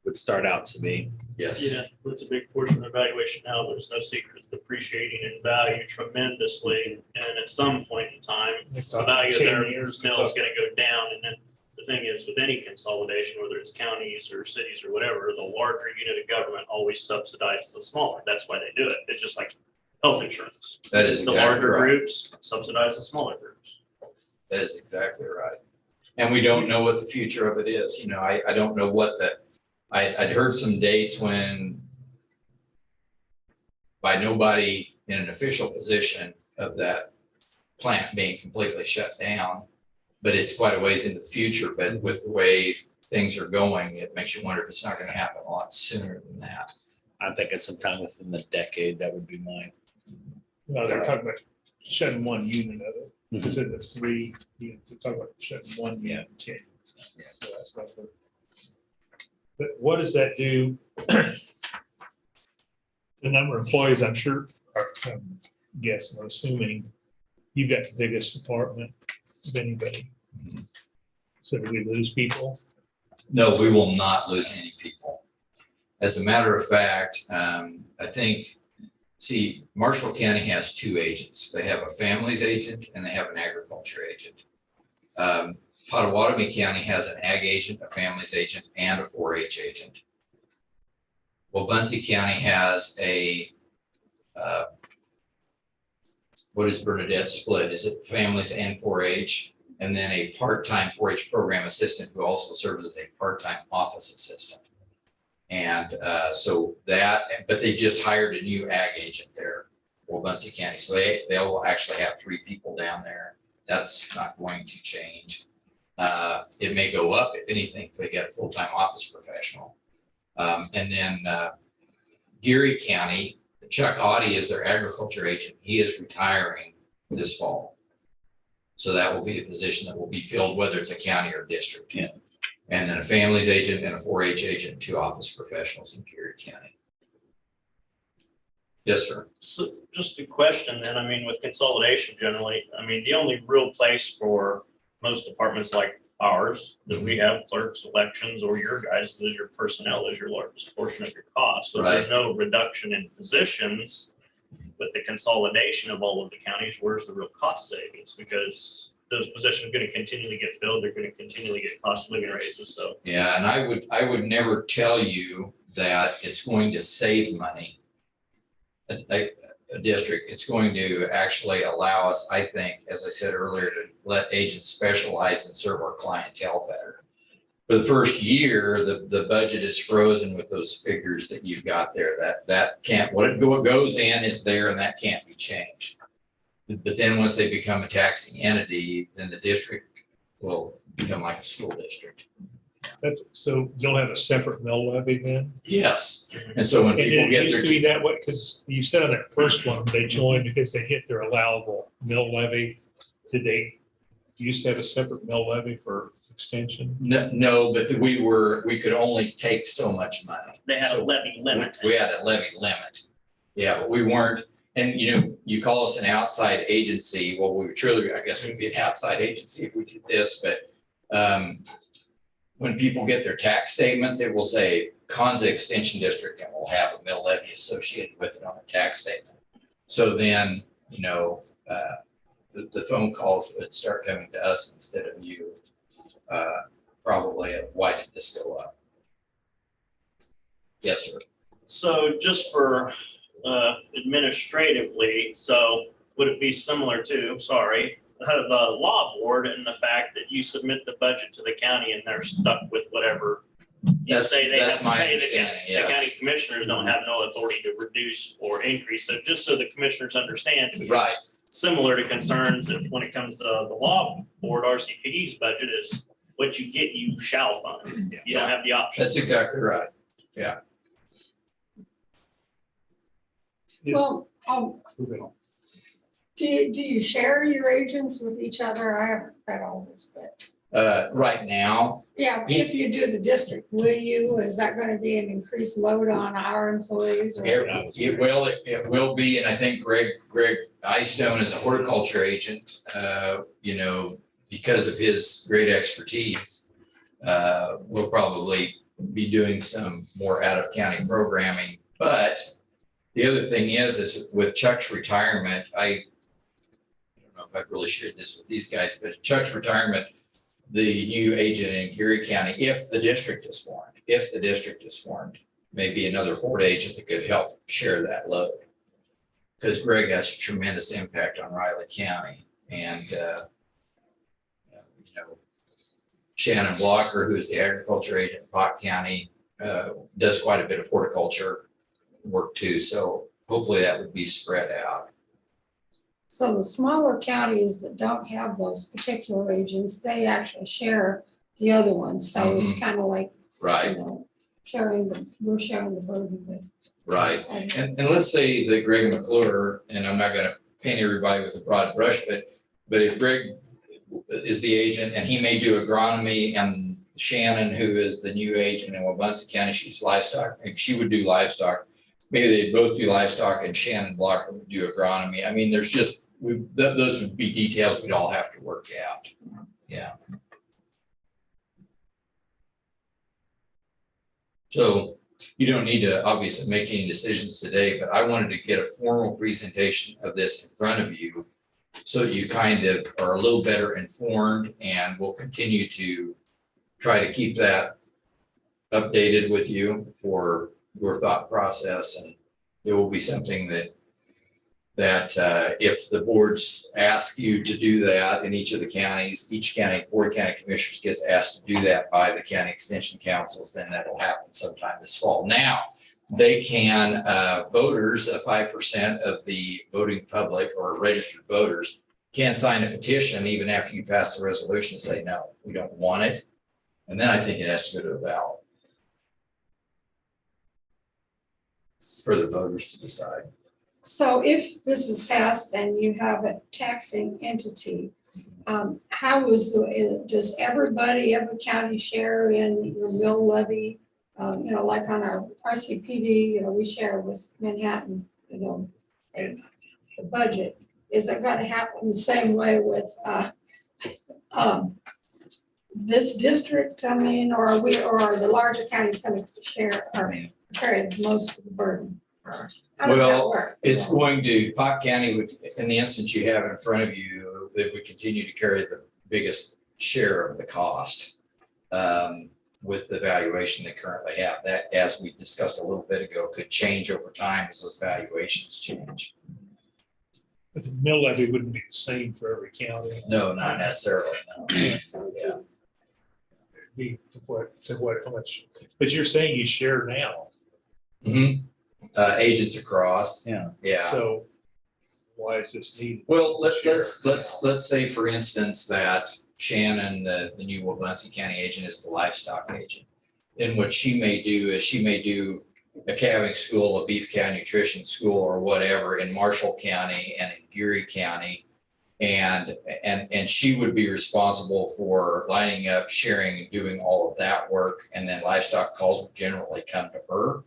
S2: would start out to be.
S11: Yes.
S6: Yeah, that's a big portion of the valuation now. There's no secret. It's depreciating in value tremendously. And at some point in time, the value of their mill is going to go down. And then the thing is, with any consolidation, whether it's counties or cities or whatever, the larger unit of government always subsidizes the smaller. That's why they do it. It's just like health insurance.
S11: That is
S6: the
S11: exactly
S6: larger
S11: right.
S6: groups subsidize the smaller groups.
S11: That is exactly right. And we don't know what the future of it is. You know, I don't know what I'd heard some dates when by nobody in an official position of that plant being completely shut down, but it's quite a ways into the future. But with the way things are going, it makes you wonder if it's not going to happen a lot sooner than that.
S2: I'm thinking sometime within the decade, that would be mine.
S1: No, they're talking about shutting one unit of it. Instead of 3 units, they're talking about shutting 1 unit. Yeah. So that's what but what does that do? The number of employees, I'm sure, I'm assuming you've got the biggest department of anybody. So do we lose people?
S11: No, we will not lose any people. As a matter of fact, I think, Marshall County has 2 agents. They have a families agent and they have an agriculture agent. Potawatomi County has an ag agent, a families agent, and a 4-H agent. Well, Buncey County has a, what is Bernadette's split? Is it families and 4-H? and then a part-time 4-H program assistant who also serves as a part-time office assistant. And so that, but they just hired a new ag agent there for Muncie County. So they'll actually have 3 people down there. That's not going to change. It may go up, if anything, if they get a full-time office professional. And then Geary County, Chuck Audie is their agriculture agent. He is retiring this fall. So that will be a position that will be filled, whether it's a county or district.
S6: Yeah.
S11: And then a families agent and a 4-H agent, 2 office professionals in Geary County. Yes, sir.
S6: So just a question then, I mean, with consolidation generally, I mean, the only real place for most departments like ours, that we have clerks, elections, or your guys, is your personnel is your largest portion of your cost. So if there's no reduction in positions with the consolidation of all of the counties, where's the real cost savings? Because those positions are going to continually get filled, they're going to continually get cost of living raises, so.
S11: Yeah, and I would never tell you that it's going to save money. A district, it's going to actually allow us, I think, as I said earlier, to let agents specialize and serve our clientele better. For the first year, the budget is frozen with those figures that you've got there. That can't, what goes in is there, and that can't be changed. But then once they become a taxing entity, then the district will become like a school district.
S1: So you'll have a separate mill levy then?
S11: Yes. And so when
S1: And
S11: people
S1: it
S11: get
S1: used
S11: their.
S1: to be that way, because you said on that first one, they joined because they hit their allowable mill levy. Did they used to have a separate mill levy for extension?
S11: No, but we could only take so much money.
S6: They had
S11: So
S6: a levy limit.
S11: We had a levy limit. Yeah, but we weren't, and you call us an outside agency. Well, we would truly, I guess we'd be an outside agency if we did this, but when people get their tax statements, it will say Conza Extension District and we'll have a mill levy associated with it on the tax statement. So then, the phone calls would start coming to us instead of you. Probably, why did this go up? Yes, sir.
S6: So just for administratively, so would it be similar to, the law board and the fact that you submit the budget to the county and they're stuck with whatever you say they have to pay? The county commissioners don't have no authority to reduce or increase. So just so the commissioners understand.
S11: Right.
S6: Similar to concerns when it comes to the law board, RCPD's budget is what you get, you shall fund. You don't have the option.
S11: That's exactly right. Yeah.
S4: Well, do you share your agents with each other? I haven't read all this, but.
S11: Right now,
S4: Yeah, if you do the district, will you? Is that going to be an increased load on our employees? Or
S11: it will be, and I think Greg Eyestone is a horticulture agent, because of his great expertise, we'll probably be doing some more out of county programming. But the other thing is with Chuck's retirement, I don't know if I've really shared this with these guys, but Chuck's retirement, the new agent in Geary County, if the district is formed, maybe another port agent that could help share that load. Because Greg has a tremendous impact on Riley County, and Shannon Blocker, who is the agriculture agent in BOCC County, does quite a bit of horticulture work too. So hopefully that would be spread out.
S4: So the smaller counties that don't have those particular agents, they actually share the other ones. So it's kind of like,
S11: Right.
S4: we're sharing the burden with.
S11: Right. And let's say that Greg McClure, and I'm not going to paint everybody with a broad brush, but if Greg is the agent and he may do agronomy, and Shannon, who is the new agent in Wabunsee County, she's livestock, and she would do livestock. Maybe they'd both do livestock and Shannon Blocker would do agronomy. I mean, there's just, those would be details we'd all have to work out. Yeah. So you don't need to obviously make any decisions today, but I wanted to get a formal presentation of this in front of you so you kind of are a little better informed, and we'll continue to try to keep that updated with you for your thought process. And it will be something that that if the boards ask you to do that in each of the counties, each county, board county commissioners gets asked to do that by the county extension councils, then that'll happen sometime this fall. Now, they can, voters, 5% of the voting public or registered voters can sign a petition even after you pass the resolution and say, no, we don't want it. And then I think it has to go to a ballot for the voters to decide.
S4: So if this is passed and you have a taxing entity, how is does every county share in your mill levy? Like on our RCPD, we share with Manhattan, and the budget. Is it going to happen the same way with this district? I mean, or are the larger counties going to share or carry most of the burden? How does that work?
S11: It's going to, Pot County would, in the instance you have in front of you, they would continue to carry the biggest share of the cost with the valuation they currently have. That, as we discussed a little bit ago, could change over time as those valuations change.
S1: But the mill levy wouldn't be the same for every county.
S11: No, not necessarily, no. Yeah.
S1: It'd be how much, but you're saying you share now.
S11: Mm-hmm. Agents across.
S2: Yeah.
S11: Yeah.
S1: So why is this needed?
S11: Well, let's say, for instance, that Shannon, the new Wabunsee County agent, is the livestock agent. And what she may do is she may do a calving school, a beef cow nutrition school, or whatever in Marshall County and in Geary County. And she would be responsible for lining up, sharing, and doing all of that work. And then livestock calls would generally come to her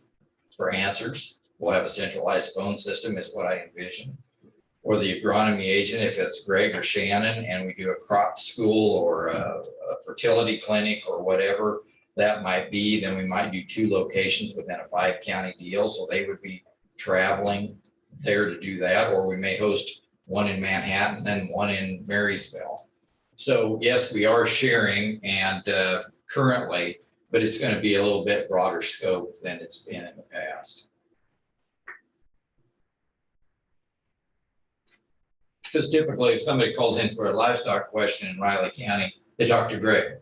S11: for answers. We'll have a centralized phone system is what I envision. Or the agronomy agent, if it's Greg or Shannon, and we do a crop school or a fertility clinic or whatever that might be, then we might do 2 locations within a 5-county deal. So they would be traveling there to do that. Or we may host one in Manhattan and one in Marysville. So yes, we are sharing and currently, but it's going to be a little bit broader scope than it's been in the past. Because typically if somebody calls in for a livestock question in Riley County, they talk to Greg,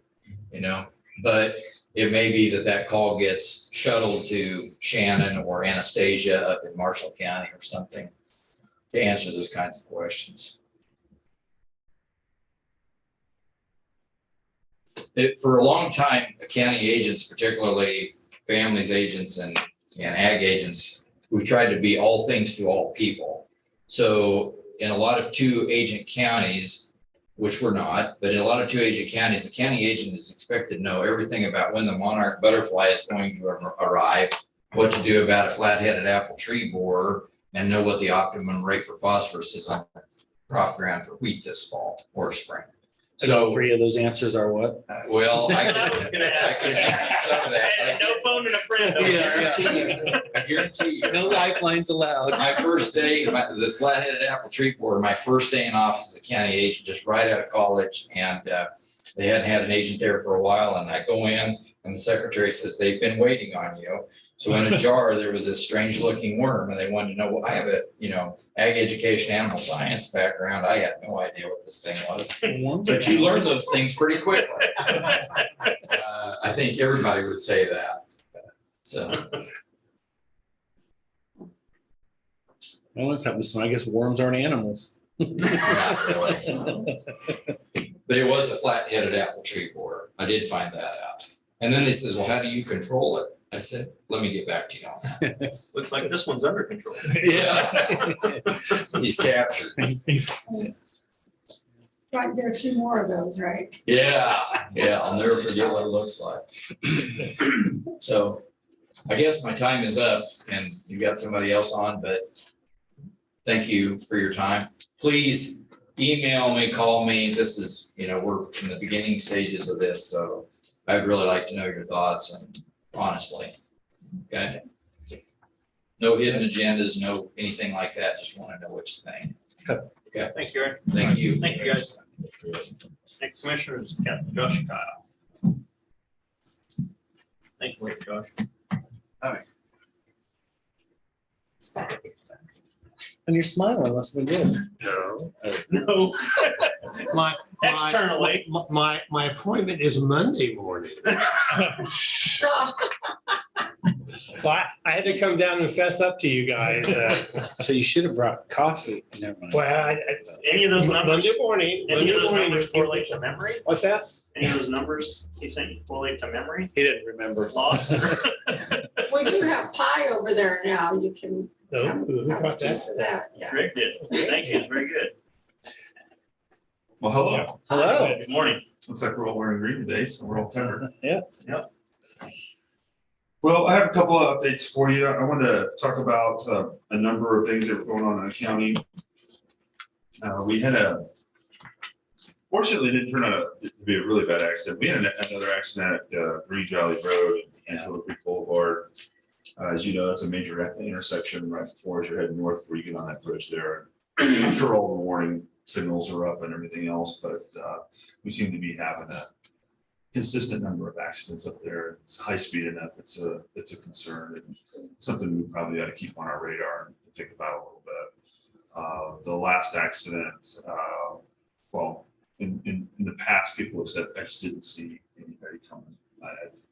S11: but it may be that call gets shuttled to Shannon or Anastasia up in Marshall County or something to answer those kinds of questions. For a long time, county agents, particularly families agents and ag agents, we've tried to be all things to all people. So in a lot of 2-agent counties, which we're not, but in a lot of 2-agent counties, the county agent is expected to know everything about when the monarch butterfly is going to arrive, what to do about a flat-headed apple tree borer, and know what the optimum rate for phosphorus is on the crop ground for wheat this fall or spring.
S2: So 3 of those answers are what?
S11: Well, I
S6: was gonna ask
S11: can answer some of that.
S6: And no phone and a friend.
S11: I guarantee you.
S2: No lifelines allowed.
S11: My first day, the flat-headed apple tree borer, my first day in office as a county agent, just right out of college, and they hadn't had an agent there for a while, and I go in, and the secretary says, they've been waiting on you. So in a jar, there was this strange-looking worm, and they wanted to know, well, I have a, ag education, animal science background. I had no idea what this thing was. But you learn those things pretty quickly. I think everybody would say that. So.
S2: Well, that's happened to I guess worms aren't animals.
S11: Not really. But it was a flat-headed apple tree borer. I did find that out. And then they says, well, how do you control it? I said, let me get back to you on that.
S6: Looks like this one's under control.
S11: Yeah. He's captured.
S4: Right, there are a few more of those, right?
S11: Yeah, I'll never forget what it looks like. So I guess my time is up and you got somebody else on, but thank you for your time. Please email me, call me. This is, we're in the beginning stages of this, so I'd really like to know your thoughts and honestly, okay? No hidden agendas, no anything like that. Just want to know what you think. Okay.
S6: Thank you, Aaron.
S11: Thank you.
S6: Thank you, guys. Next commissioners, Josh Kyle. Thank you, Josh.
S4: It's back.
S2: And you're smiling, that's been good.
S3: No. No.
S12: My,
S3: Externally.
S12: my appointment is Monday morning. So I had to come down and fess up to you guys.
S2: So you should have brought coffee. Never mind.
S12: Well,
S6: Any of those numbers,
S12: Monday morning.
S6: any of those
S12: Monday morning,
S6: numbers correlate to memory?
S12: What's that?
S6: Any of those numbers you think correlate to memory
S2: He didn't remember.
S6: loss?
S4: We do have pie over there now. You can
S12: No,
S4: have
S12: who
S4: have a
S12: brought that?
S4: piece of that, yeah.
S6: Rick did. Thank you. It's very good.
S3: Well, hello.
S2: Hello.
S6: Good morning.
S3: Looks like we're all wearing green today, so we're all covered.
S2: Yeah.
S6: Yep.
S3: Well, I have a couple of updates for you. I wanted to talk about a number of things that were going on in the county. We had fortunately, it didn't turn out to be a really bad accident. We had another accident at Green Valley Road and Angela Creek Boulevard. As you know, that's a major intersection right before as you're heading north before you get on that bridge there. I'm sure all the warning signals are up and everything else, but we seem to be having a consistent number of accidents up there. It's high speed enough. It's a concern and something we probably ought to keep on our radar and think about a little bit. The last accident, well, in the past, people have said, I just didn't see anybody coming.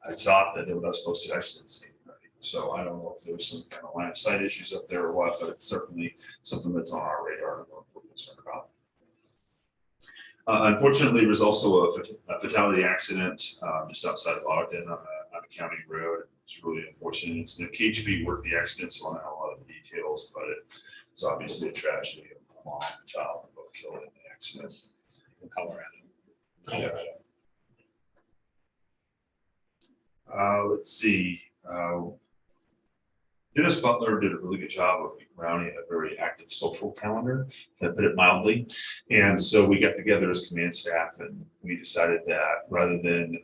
S3: I thought that what I was supposed to, I just didn't see anybody. So I don't know if there's some kind of line of sight issues up there or what, but it's certainly something that's on our radar and we're concerned about. Unfortunately, there was also a fatality accident just outside of Ogden on a county road. It's really unfortunate. It's the KGB worked the accident, so I don't have a lot of details, but it's obviously a tragedy. A mom and a child were both killed in the accident in Colorado. Let's see. Dennis Butler did a really good job of rounding a very active social calendar, to put it mildly. And so we got together as command staff and we decided that rather than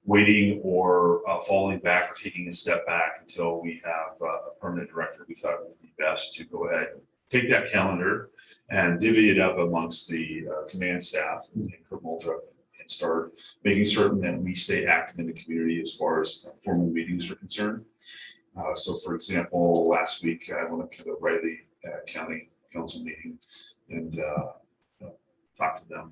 S3: waiting or falling back or taking a step back until we have a permanent director, we thought it would be best to go ahead and take that calendar and divvy it up amongst the command staff and and start making certain that we stay active in the community as far as formal meetings are concerned. So for example, last week I went up to the Riley County Council meeting and talked to them.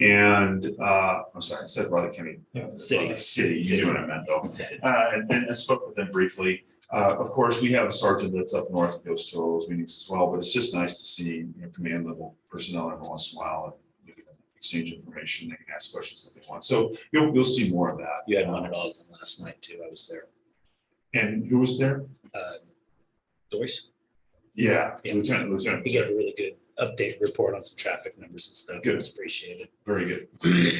S3: And I'm sorry, I said Riley County City. You knew what I meant though. And I spoke with them briefly. Of course, we have a sergeant that's up north that goes to all those meetings as well, but it's just nice to see command level personnel every once in a while and we can exchange information. They can ask questions that they want. So you'll see more of that.
S2: You had one at Ogden last night too. I was there.
S3: And who was there?
S2: Doris.
S3: Yeah,
S2: Yeah.
S3: Lieutenant.
S2: He gave a really good update report on some traffic numbers and stuff.
S3: Good.
S2: It was appreciated.
S3: Very good.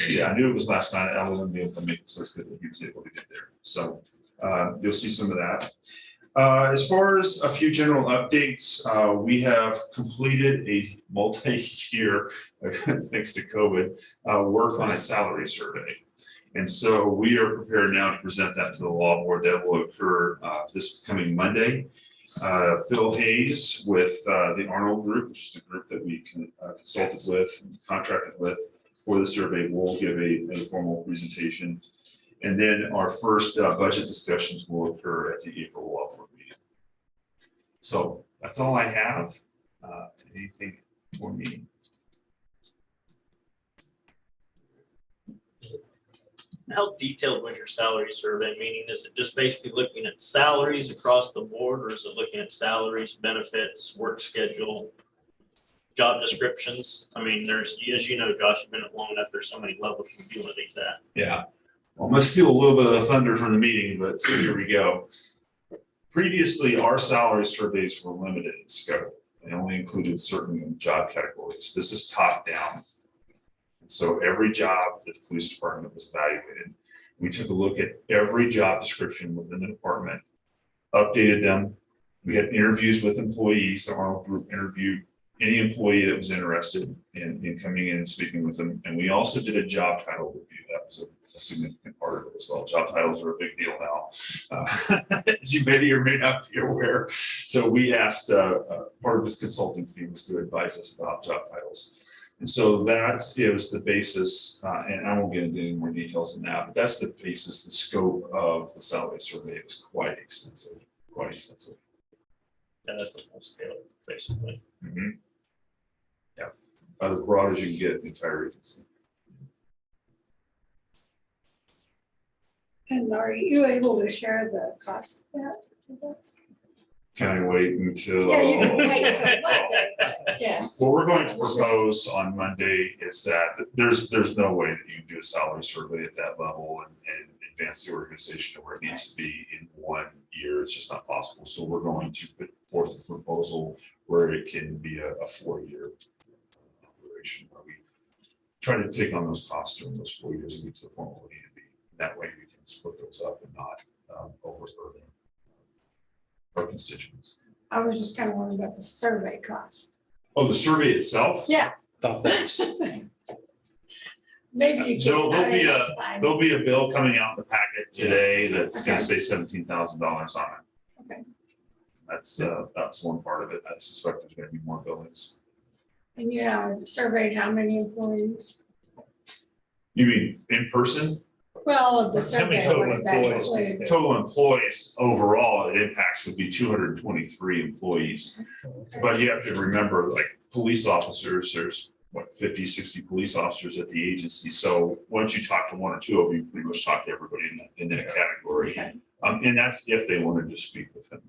S3: Yeah, I knew it was last night. I wasn't able to make it, so it's good that he was able to get there. So you'll see some of that. As far as a few general updates, we have completed a multi-year, thanks to COVID, work on a salary survey. And so we are prepared now to present that to the law board. That will occur this coming Monday. Phil Hayes with the Arnold Group, which is the group that we consulted with and contracted with for the survey, will give a formal presentation. And then our first budget discussions will occur at the April law board meeting. So that's all I have. Anything for me?
S6: How detailed was your salary survey? Meaning, is it just basically looking at salaries across the board, or is it looking at salaries, benefits, work schedule, job descriptions? I mean, there's, as you know, Josh, you've been at long enough, there's so many levels you can do with these at.
S3: Yeah. Well, I'm gonna steal a little bit of the thunder from the meeting, but so here we go. Previously, our salary surveys were limited in scope. They only included certain job categories. This is top down. So every job that the police department was evaluated, we took a look at every job description within the department, updated them. We had interviews with employees. The Arnold Group interviewed any employee that was interested in coming in and speaking with them. And we also did a job title review. That was a significant part of it as well. Job titles are a big deal now, as you may or may not be aware. So we asked, part of this consulting fee was to advise us about job titles. And so that gives the basis, and I won't get into any more details than that, but that's the basis, the scope of the salary survey. It was quite extensive, quite extensive.
S6: And that's a full scale, basically.
S13: Yeah, about as broad as you can get in the entire agency.
S4: And are you able to share the cost of that with us?
S13: Can I wait until?
S4: Yeah, you can wait until Monday, yeah.
S13: What we're going to propose on Monday is that there's no way that you can do a salary survey at that level and advance the organization to where it needs to be in 1 year. It's just not possible. So we're going to put forth a proposal where it can be a 4-year operation, where we try to take on those costs during those 4 years and get to the point where we need to be. That way we can split those up and not overburden our constituents.
S4: I was just kind of wondering about the survey cost.
S13: Oh, the survey itself?
S4: Yeah,
S2: Thought that was,
S4: maybe you
S13: There'll
S4: can.
S13: be
S4: that's fine.
S13: There'll be a bill coming out in the packet today that's gonna say $17,000 on it.
S4: Okay.
S13: That's one part of it. I suspect there's gonna be more billings.
S4: And you have surveyed how many employees?
S13: You mean in person?
S4: Well, of the
S1: How many
S4: survey,
S1: total
S4: what does that
S1: employees?
S4: include?
S13: Total employees overall, it impacts would be 223 employees. But you have to remember, like, police officers, there's what, 50, 60 police officers at the agency. So once you talk to 1 or 2 of them, you pretty much talk to everybody in that category.
S4: Okay.
S13: And that's if they wanted to speak with him.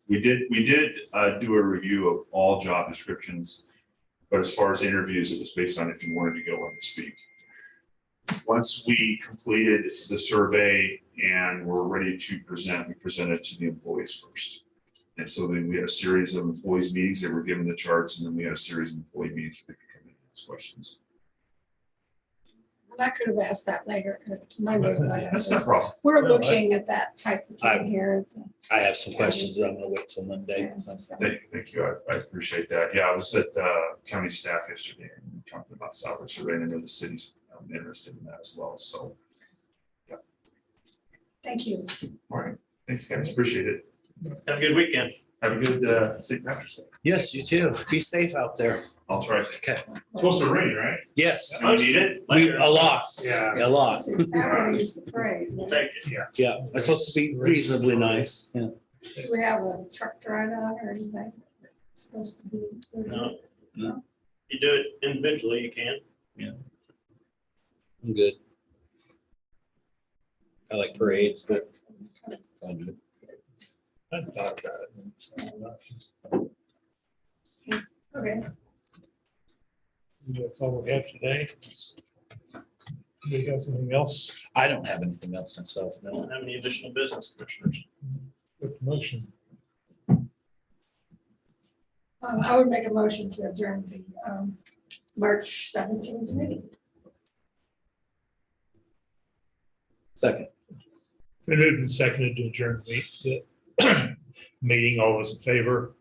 S13: We did do a review of all job descriptions, but as far as interviews, it was based on if you wanted to go in and speak. Once we completed the survey and were ready to present, we presented to the employees first. And so then we had a series of employees meetings that were given the charts, and then we had a series of employee meetings where they could come in and ask questions.
S4: And I could have asked that later at Monday. but I
S13: That's not a
S4: was-
S13: problem.
S4: We're looking at that type of
S2: I-
S4: thing here.
S2: I have some questions, but I'm gonna wait till Monday.
S13: Thank you. I appreciate that. Yeah, I was at county staff yesterday and talking about salary survey, and I know the city's interested in that as well. So,
S4: Thank you.
S13: all right. Thanks, guys. Appreciate it.
S6: Have a good weekend.
S13: Have a good St. Patrick's Day.
S2: Yes, you too. Be safe out there.
S13: I'll try.
S2: Okay.
S13: Supposed to rain, right?
S2: Yes,
S13: Do we need it?
S2: a lot,
S13: Yeah.
S2: a lot.
S4: So Saturday is the parade.
S6: We'll take it.
S2: Yeah, it's supposed to be reasonably nice. Yeah.
S4: Do we have a truck to ride on or is that supposed to be? included?
S6: No. You do it individually, you can.
S2: I'm good. I like parades, but it's all good.
S1: I thought about it.
S4: Okay,
S1: That's all we have today. Do you have something else?
S2: I don't have anything else myself, no.
S6: Don't have any additional business, commissioners.
S1: With the motion.
S4: I would make a motion to adjourn the March 17th meeting.
S2: Second.
S1: Been moved and seconded to adjourn the meeting. All those in favor?